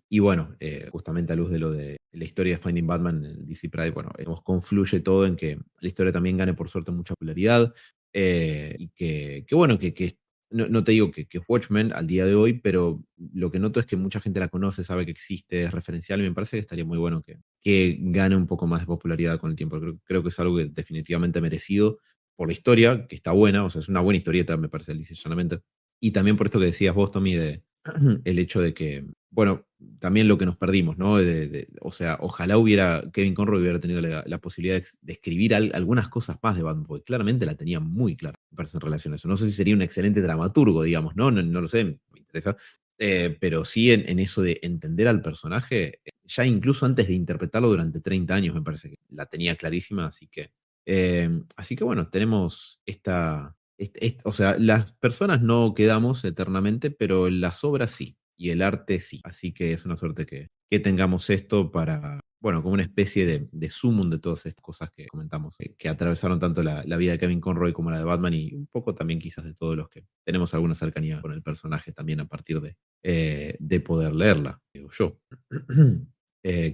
Y bueno, justamente a luz de lo de la historia de Finding Batman en el DC Pride, bueno, confluye todo en que la historia también gane por suerte mucha popularidad, y que bueno, que no te digo que Watchmen al día de hoy, pero lo que noto es que mucha gente la conoce, sabe que existe, es referencial, y me parece que estaría muy bueno que gane un poco más de popularidad con el tiempo. Creo que es algo que definitivamente merecido por la historia, que está buena, o sea, es una buena historieta, me parece, lisa y llanamente. Y también por esto que decías vos, Tommy, el hecho de que, bueno, también lo que nos perdimos, ¿no? O sea, ojalá Kevin Conroy hubiera tenido la posibilidad de escribir algunas cosas más de Batman, porque claramente la tenía muy clara, me parece, en relación a eso. No sé si sería un excelente dramaturgo, digamos, ¿no? No lo sé, me interesa. Pero sí en eso de entender al personaje, ya incluso antes de interpretarlo durante 30 años, me parece que la tenía clarísima, así que bueno, tenemos o sea, las personas no quedamos eternamente, pero las obras sí, y el arte sí. Así que es una suerte que tengamos esto para, bueno, como una especie de sumum de todas estas cosas que comentamos, que atravesaron tanto la vida de Kevin Conroy como la de Batman, y un poco también quizás de todos los que tenemos alguna cercanía con el personaje también a partir de poder leerla, digo yo.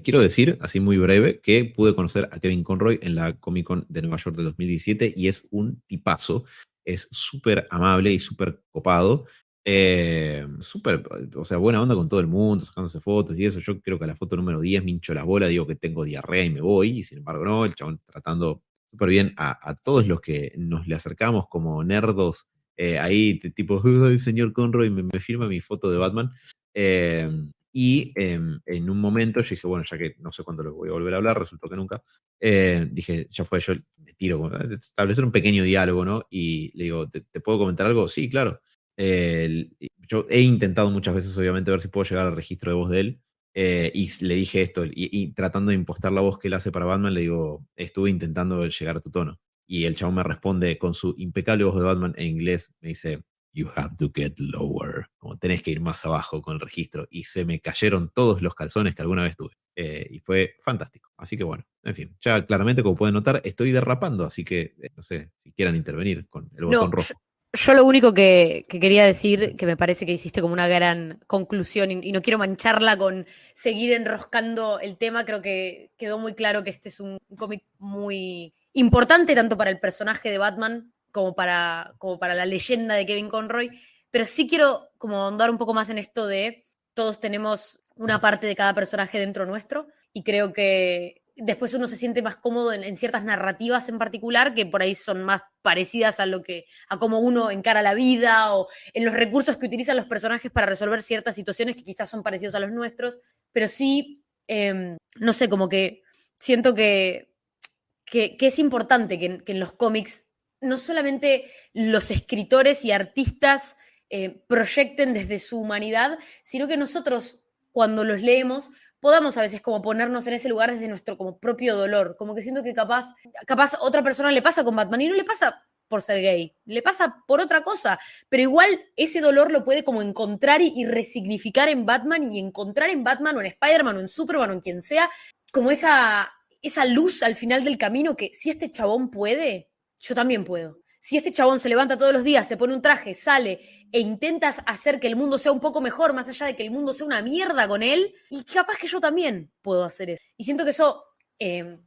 Quiero decir, así muy breve, que pude conocer a Kevin Conroy en la Comic Con de Nueva York de 2017, y es un tipazo. Es súper amable y súper copado. Súper, o sea, buena onda con todo el mundo, sacándose fotos y eso. Yo creo que a la foto número 10 me hincho las bolas, digo que tengo diarrea y me voy, y sin embargo no, el chabón tratando súper bien a todos los que nos le acercamos como nerdos, ahí tipo, "Ay, señor Conroy, me firma mi foto de Batman". En un momento yo dije, bueno, ya que no sé cuándo lo voy a volver a hablar, resultó que nunca, dije, ya fue, yo me tiro, establecer un pequeño diálogo, ¿no? Y le digo, ¿te puedo comentar algo? Sí, claro. yo he intentado muchas veces, obviamente, ver si puedo llegar al registro de voz de él. Y le dije esto, y tratando de impostar la voz que él hace para Batman, le digo, estuve intentando llegar a tu tono. Y el chabón me responde con su impecable voz de Batman en inglés, me dice, you have to get lower, como tenés que ir más abajo con el registro. Y se me cayeron todos los calzones que alguna vez tuve. Y fue fantástico. Así que bueno, en fin, ya claramente, como pueden notar, estoy derrapando, así que no sé si quieran intervenir con el botón No, rojo. yo lo único que quería decir, que me parece que hiciste como una gran conclusión y no quiero mancharla con seguir enroscando el tema, creo que quedó muy claro que este es un cómic muy importante tanto para el personaje de Batman como para la leyenda de Kevin Conroy, pero sí quiero como ahondar un poco más en esto de todos tenemos una parte de cada personaje dentro nuestro y creo que después uno se siente más cómodo en ciertas narrativas en particular que por ahí son más parecidas a cómo uno encara la vida o en los recursos que utilizan los personajes para resolver ciertas situaciones que quizás son parecidos a los nuestros, pero sí, no sé, como que siento que es importante que en los cómics no solamente los escritores y artistas proyecten desde su humanidad, sino que nosotros, cuando los leemos, podamos a veces como ponernos en ese lugar desde nuestro como propio dolor. Como que siento que capaz otra persona le pasa con Batman y no le pasa por ser gay, le pasa por otra cosa, pero igual ese dolor lo puede como encontrar y resignificar en Batman y encontrar en Batman o en Spider-Man o en Superman o en quien sea, como esa luz al final del camino que si este chabón puede, yo también puedo. Si este chabón se levanta todos los días, se pone un traje, sale e intentas hacer que el mundo sea un poco mejor, más allá de que el mundo sea una mierda con él, y capaz que yo también puedo hacer eso. Y siento que eso,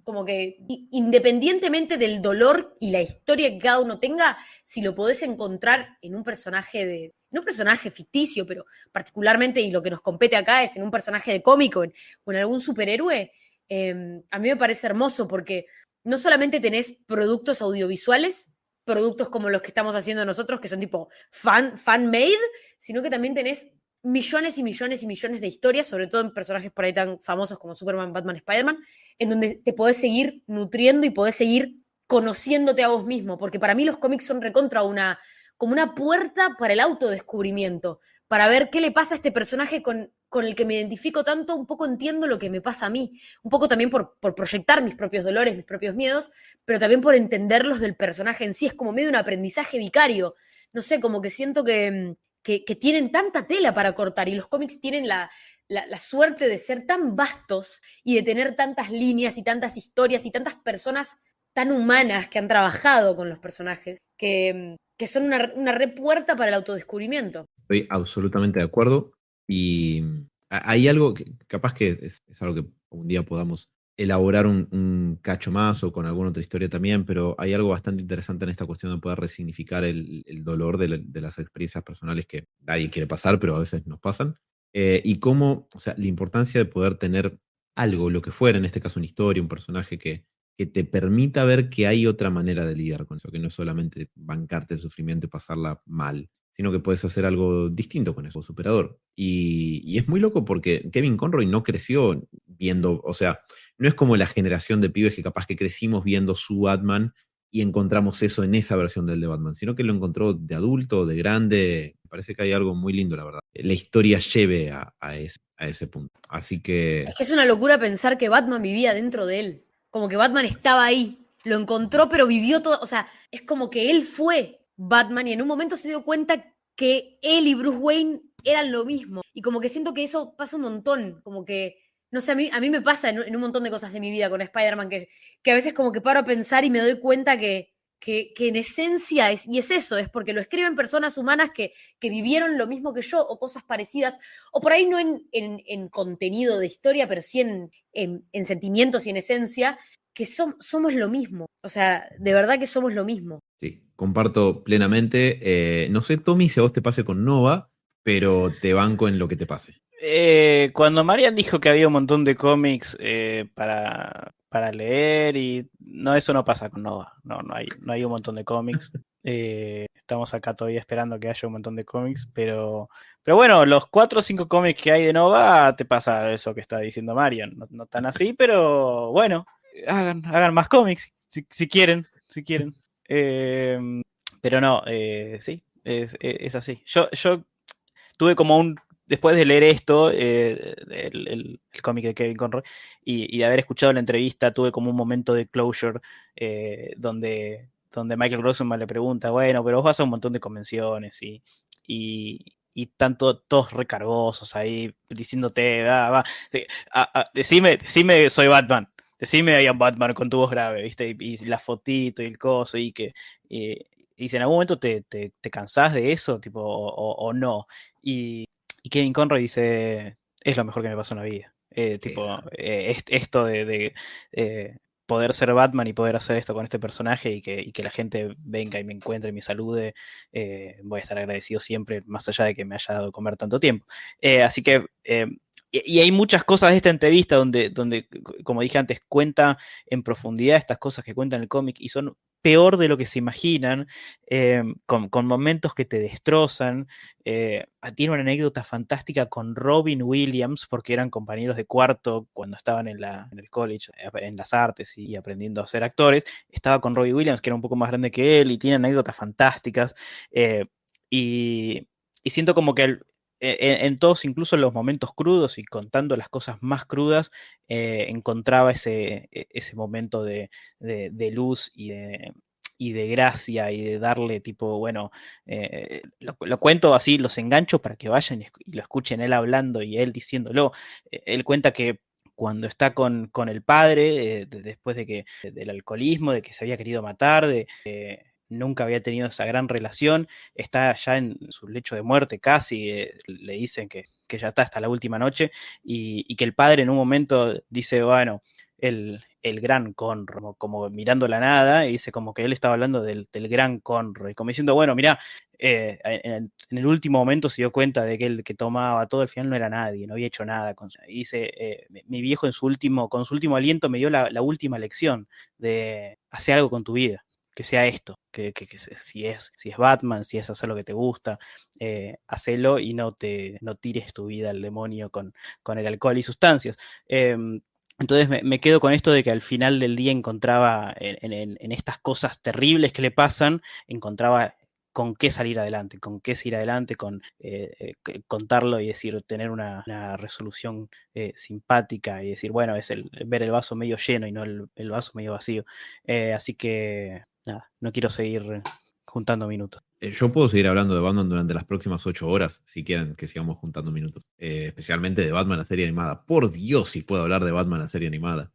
como que independientemente del dolor y la historia que cada uno tenga, si lo podés encontrar en un personaje no un personaje ficticio, pero particularmente, y lo que nos compete acá es en un personaje de cómic o en algún superhéroe, a mí me parece hermoso porque no solamente tenés productos audiovisuales, productos como los que estamos haciendo nosotros, que son tipo fan-made, sino que también tenés millones y millones y millones de historias, sobre todo en personajes por ahí tan famosos como Superman, Batman, Spider-Man, en donde te podés seguir nutriendo y podés seguir conociéndote a vos mismo, porque para mí los cómics son recontra como una puerta para el autodescubrimiento, para ver qué le pasa a este personaje con el que me identifico tanto, un poco entiendo lo que me pasa a mí, un poco también por proyectar mis propios dolores, mis propios miedos, pero también por entenderlos del personaje en sí, es como medio un aprendizaje vicario, no sé, como que siento que tienen tanta tela para cortar y los cómics tienen la suerte de ser tan vastos y de tener tantas líneas y tantas historias y tantas personas tan humanas que han trabajado con los personajes, que son una repuerta para el autodescubrimiento. Estoy absolutamente de acuerdo. Y hay algo que capaz que es algo que un día podamos elaborar un cacho más o con alguna otra historia también, pero hay algo bastante interesante en esta cuestión de poder resignificar el dolor de las experiencias personales que nadie quiere pasar, pero a veces nos pasan. Y cómo, o sea, la importancia de poder tener algo, lo que fuera, en este caso una historia, un personaje que te permita ver que hay otra manera de lidiar con eso, que no es solamente bancarte el sufrimiento y pasarla mal, sino que puedes hacer algo distinto con eso, superador. Y es muy loco porque Kevin Conroy no creció viendo, o sea, no es como la generación de pibes que capaz que crecimos viendo su Batman y encontramos eso en esa versión del de Batman, sino que lo encontró de adulto, de grande. Me parece que hay algo muy lindo, la verdad. La historia lleve a ese punto. Así que Es que es una locura pensar que Batman vivía dentro de él. Como que Batman estaba ahí, lo encontró, pero vivió todo. O sea, es como que él fue Batman y en un momento se dio cuenta que él y Bruce Wayne eran lo mismo. Y como que siento que eso pasa un montón. Como que, no sé, a mí me pasa en un montón de cosas de mi vida con Spider-Man que a veces como que paro a pensar y me doy cuenta que en esencia y es eso, es porque lo escriben personas humanas que vivieron lo mismo que yo o cosas parecidas, o por ahí no en contenido de historia, pero sí en sentimientos y en esencia, que somos lo mismo. O sea, de verdad que somos lo mismo. sí, comparto plenamente. No sé, Tommy, si a vos te pase con Nova, pero te banco en lo que te pase. Cuando Marian dijo que había un montón de cómics para leer y no, eso no pasa con Nova. No hay un montón de cómics. Estamos acá todavía esperando que haya un montón de cómics, pero bueno, los 4 o 5 cómics que hay de Nova te pasa eso que está diciendo Marian. No tan así, pero bueno, hagan más cómics si quieren. Pero no, sí, es así. Yo tuve como después de leer esto, el cómic de Kevin Conroy, y de haber escuchado la entrevista, tuve como un momento de closure donde Michael Rosenbaum le pregunta, bueno, pero vos vas a un montón de convenciones y tanto todos recargosos ahí diciéndote, sí, decime soy Batman. Decime I am Batman con tu voz grave, ¿viste? Y la fotito y el coso, y si en algún momento te cansás de eso, tipo, o no. Y Kevin Conroy dice, es lo mejor que me pasó en la vida. Esto de poder ser Batman y poder hacer esto con este personaje y que la gente venga y me encuentre y me salude, voy a estar agradecido siempre, más allá de que me haya dado comer tanto tiempo. Así que y hay muchas cosas de esta entrevista donde, como dije antes, cuenta en profundidad estas cosas que cuenta en el cómic y son peor de lo que se imaginan, con momentos que te destrozan. Tiene una anécdota fantástica con Robin Williams, porque eran compañeros de cuarto cuando estaban en el college, en las artes y aprendiendo a ser actores. Estaba con Robin Williams, que era un poco más grande que él, y tiene anécdotas fantásticas. Y siento como que en todos, incluso en los momentos crudos y contando las cosas más crudas, encontraba ese momento de luz y de gracia y de darle tipo, bueno, lo cuento así, los engancho para que vayan y lo escuchen él hablando y él diciéndolo. Él cuenta que cuando está con el padre, después del alcoholismo, de que se había querido matar, nunca había tenido esa gran relación, está ya en su lecho de muerte casi, le dicen que ya está hasta la última noche, y que el padre en un momento dice, bueno, el gran Conroy, como mirando la nada, y dice como que él estaba hablando del gran Conroy, como diciendo, bueno, mirá, en el último momento se dio cuenta de que el que tomaba todo, al final no era nadie, no había hecho nada. Y dice, mi viejo con su último aliento me dio la última lección de hacer algo con tu vida, que sea esto, que si es Batman, si es hacer lo que te gusta, hacelo y no tires tu vida al demonio con el alcohol y sustancias. Entonces me quedo con esto de que al final del día encontraba en estas cosas terribles que le pasan, encontraba con qué salir adelante, con contarlo y decir, tener una resolución simpática y decir, bueno, es ver el vaso medio lleno y no el vaso medio vacío. Así que, nada, no quiero seguir juntando minutos. Yo puedo seguir hablando de Batman durante las próximas 8 horas, si quieren que sigamos juntando minutos. Especialmente de Batman, la serie animada. Por Dios, si puedo hablar de Batman, la serie animada.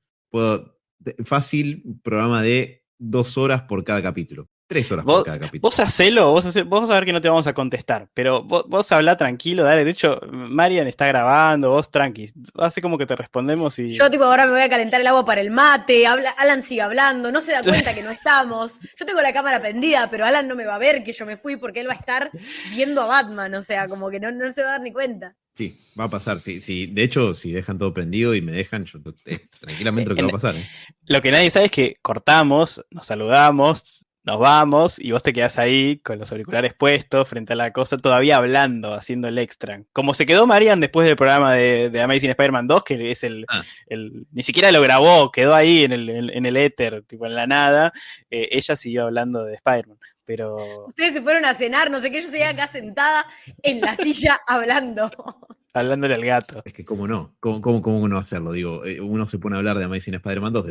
Fácil, programa de 2 horas por cada capítulo. 3 horas por cada capítulo. Vos hacelo, vos vas a ver que no te vamos a contestar, pero vos hablá tranquilo, dale. De hecho, Marian está grabando, vos tranqui. Hace como que te respondemos y... Yo tipo ahora me voy a calentar el agua para el mate, Alan sigue hablando, no se da cuenta que no estamos. Yo tengo la cámara prendida, pero Alan no me va a ver que yo me fui porque él va a estar viendo a Batman, o sea, como que no se va a dar ni cuenta. Sí, va a pasar. Sí. De hecho, si dejan todo prendido y me dejan, yo tranquilamente lo que va a pasar. Lo que nadie sabe es que cortamos, nos saludamos, nos vamos y vos te quedás ahí con los auriculares puestos frente a la cosa, todavía hablando, haciendo el extra. Como se quedó Marian después del programa de Amazing Spider-Man 2, que es ni siquiera lo grabó, quedó ahí en el éter, tipo en la nada. Ella siguió hablando de Spider-Man. Pero... Ustedes se fueron a cenar, no sé qué, yo seguía acá sentada en la silla hablando. Hablándole al gato. Es que cómo no, cómo no hacerlo, digo, uno se pone a hablar de Amazing Spider-Man 2,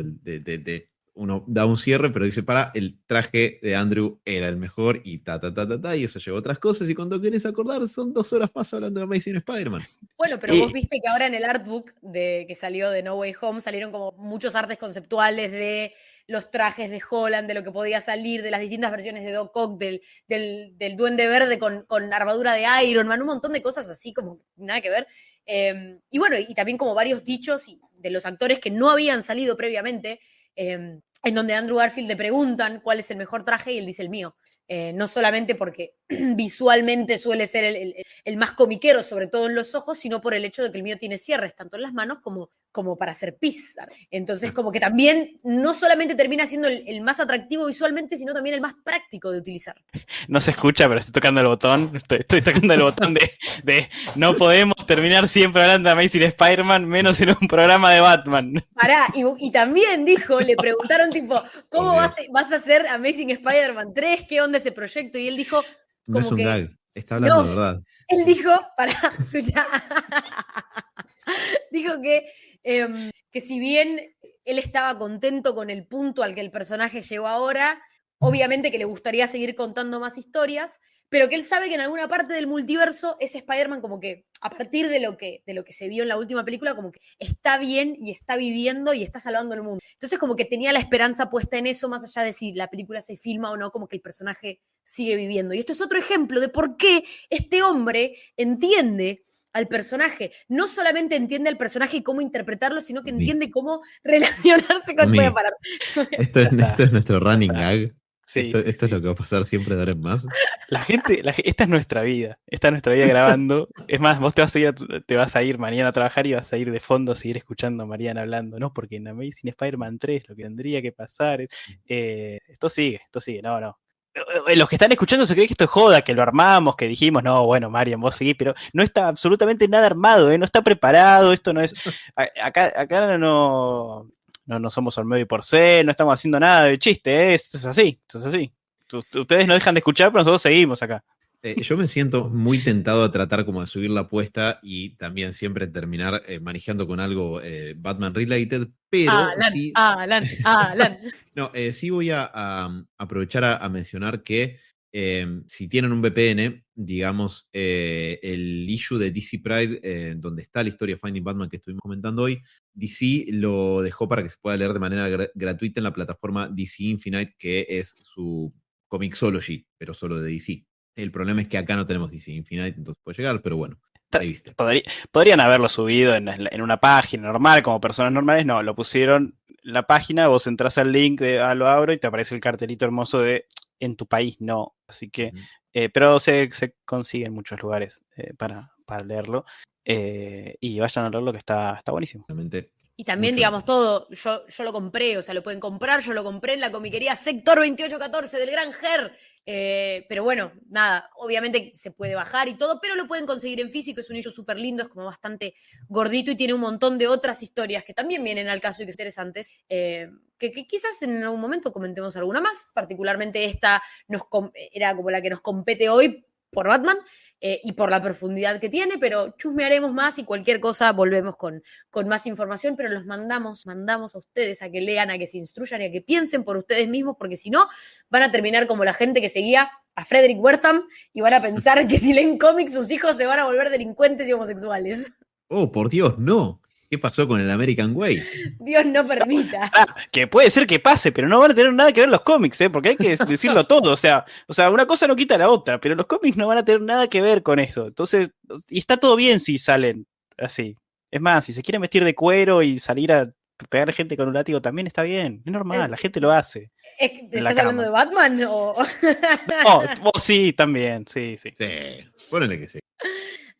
uno da un cierre, pero dice, el traje de Andrew era el mejor y y eso lleva otras cosas, y cuando querés acordar son 2 horas más hablando de Amazing Spider-Man. Bueno, pero vos viste que ahora en el artbook que salió de No Way Home salieron como muchos artes conceptuales de los trajes de Holland, de lo que podía salir, de las distintas versiones de Doc Ock, del Duende Verde con armadura de Iron Man, un montón de cosas así como nada que ver. Y bueno, y también como varios dichos de los actores que no habían salido previamente, en donde a Andrew Garfield le preguntan cuál es el mejor traje y él dice el mío. No solamente porque visualmente suele ser el más comiquero, sobre todo en los ojos, sino por el hecho de que el mío tiene cierres, tanto en las manos como para hacer pizza. Entonces, como que también no solamente termina siendo el más atractivo visualmente, sino también el más práctico de utilizar. No se escucha, pero estoy tocando el botón. Estoy tocando el botón de no podemos terminar siempre hablando de Amazing Spider-Man, menos en un programa de Batman. Pará, y también dijo, le preguntaron tipo, ¿cómo vas a hacer Amazing Spider-Man 3? ¿Qué onda ese proyecto? Y él dijo, No es un que, gag, está hablando de verdad. Él dijo, escucha, dijo que si bien él estaba contento con el punto al que el personaje llegó ahora, obviamente que le gustaría seguir contando más historias, pero que él sabe que en alguna parte del multiverso ese Spider-Man como que a partir de lo que se vio en la última película como que está bien y está viviendo y está salvando el mundo. Entonces como que tenía la esperanza puesta en eso, más allá de si la película se filma o no, como que el personaje sigue viviendo. Y esto es otro ejemplo de por qué este hombre entiende al personaje. No solamente entiende al personaje y cómo interpretarlo, sino que entiende cómo relacionarse con... Voy a parar. Esto es nuestro running gag. Sí, Esto es lo que va a pasar siempre de ahora en más. Esta es nuestra vida grabando. Es más, vos te vas a ir mañana a trabajar y vas a ir de fondo a seguir escuchando a Mariana hablando, ¿no? Porque en Amazing Spider-Man 3 lo que tendría que pasar es... esto sigue, no. Los que están escuchando se creen que esto es joda, que lo armamos, que dijimos, no, bueno, Marian, vos seguís, pero no está absolutamente nada armado, no está preparado, esto no es... Acá no somos Olmedo y Porcel, no estamos haciendo nada de chiste, esto es así. Ustedes no dejan de escuchar, pero nosotros seguimos acá. Yo me siento muy tentado a tratar como de subir la apuesta y también siempre terminar manejando con algo Batman related, pero Alan. No, sí voy a aprovechar a mencionar que si tienen un VPN, digamos, el issue de DC Pride, donde está la historia de Finding Batman que estuvimos comentando hoy, DC lo dejó para que se pueda leer de manera gratuita en la plataforma DC Infinite, que es su Comixology, pero solo de DC. El problema es que acá no tenemos DC Infinite, entonces puede llegar, pero bueno, ahí viste. Podrían haberlo subido en una página normal, como personas normales, no, lo pusieron en la página, vos entras al link, lo abro y te aparece el cartelito hermoso de en tu país no, así que, pero se consigue en muchos lugares para leerlo, y vayan a leerlo que está buenísimo. Realmente. Y también, digamos, todo, yo lo compré, o sea, lo pueden comprar, yo lo compré en la comiquería Sector 2814 del Gran Ger, pero bueno, nada, obviamente se puede bajar y todo, pero lo pueden conseguir en físico, es un issue súper lindo, es como bastante gordito y tiene un montón de otras historias que también vienen al caso y que son interesantes, que quizás en algún momento comentemos alguna más, particularmente esta era como la que nos compete hoy, por Batman y por la profundidad que tiene, pero chusmearemos más y cualquier cosa volvemos con más información, pero los mandamos a ustedes a que lean, a que se instruyan y a que piensen por ustedes mismos, porque si no, van a terminar como la gente que seguía a Frederick Wertham y van a pensar que si leen cómics sus hijos se van a volver delincuentes y homosexuales. Oh, por Dios, no. ¿Qué pasó con el American Way? Dios no permita. Que puede ser que pase, pero no van a tener nada que ver los cómics, porque hay que decirlo todo. O sea, una cosa no quita la otra, pero los cómics no van a tener nada que ver con eso. Entonces, y está todo bien si salen así. Es más, si se quieren vestir de cuero y salir a pegar gente con un látigo, también está bien. Es normal, la gente lo hace. ¿Estás hablando de Batman? ¿O? No, sí, también, sí. Sí, ponele que sí.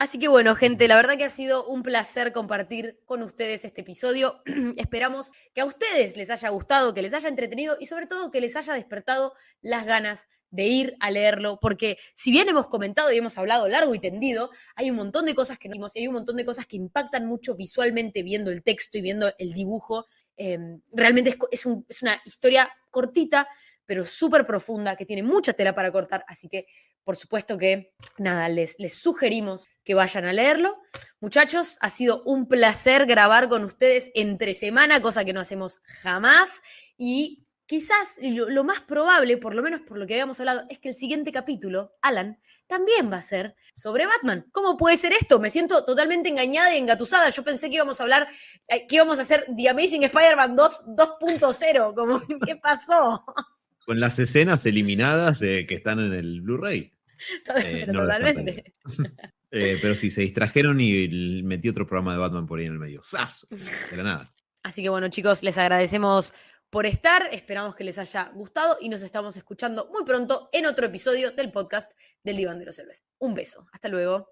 Así que bueno, gente, la verdad que ha sido un placer compartir con ustedes este episodio. Esperamos que a ustedes les haya gustado, que les haya entretenido y sobre todo que les haya despertado las ganas de ir a leerlo, porque si bien hemos comentado y hemos hablado largo y tendido, hay un montón de cosas que no vimos y hay un montón de cosas que impactan mucho visualmente viendo el texto y viendo el dibujo. Realmente es una historia cortita, pero súper profunda, que tiene mucha tela para cortar, así que por supuesto que, nada, les sugerimos que vayan a leerlo. Muchachos, ha sido un placer grabar con ustedes entre semana, cosa que no hacemos jamás, y quizás lo más probable, por lo menos por lo que habíamos hablado, es que el siguiente capítulo, Alan, también va a ser sobre Batman. ¿Cómo puede ser esto? Me siento totalmente engañada y engatusada. Yo pensé que íbamos a hablar, que íbamos a hacer The Amazing Spider-Man 2.0, como, ¿qué pasó? Con las escenas eliminadas que están en el Blu-ray. No totalmente. Pero sí, se distrajeron y metí otro programa de Batman por ahí en el medio. ¡Zas! De la nada. Así que bueno, chicos, les agradecemos por estar. Esperamos que les haya gustado y nos estamos escuchando muy pronto en otro episodio del podcast del Diván de los Héroes. Un beso. Hasta luego.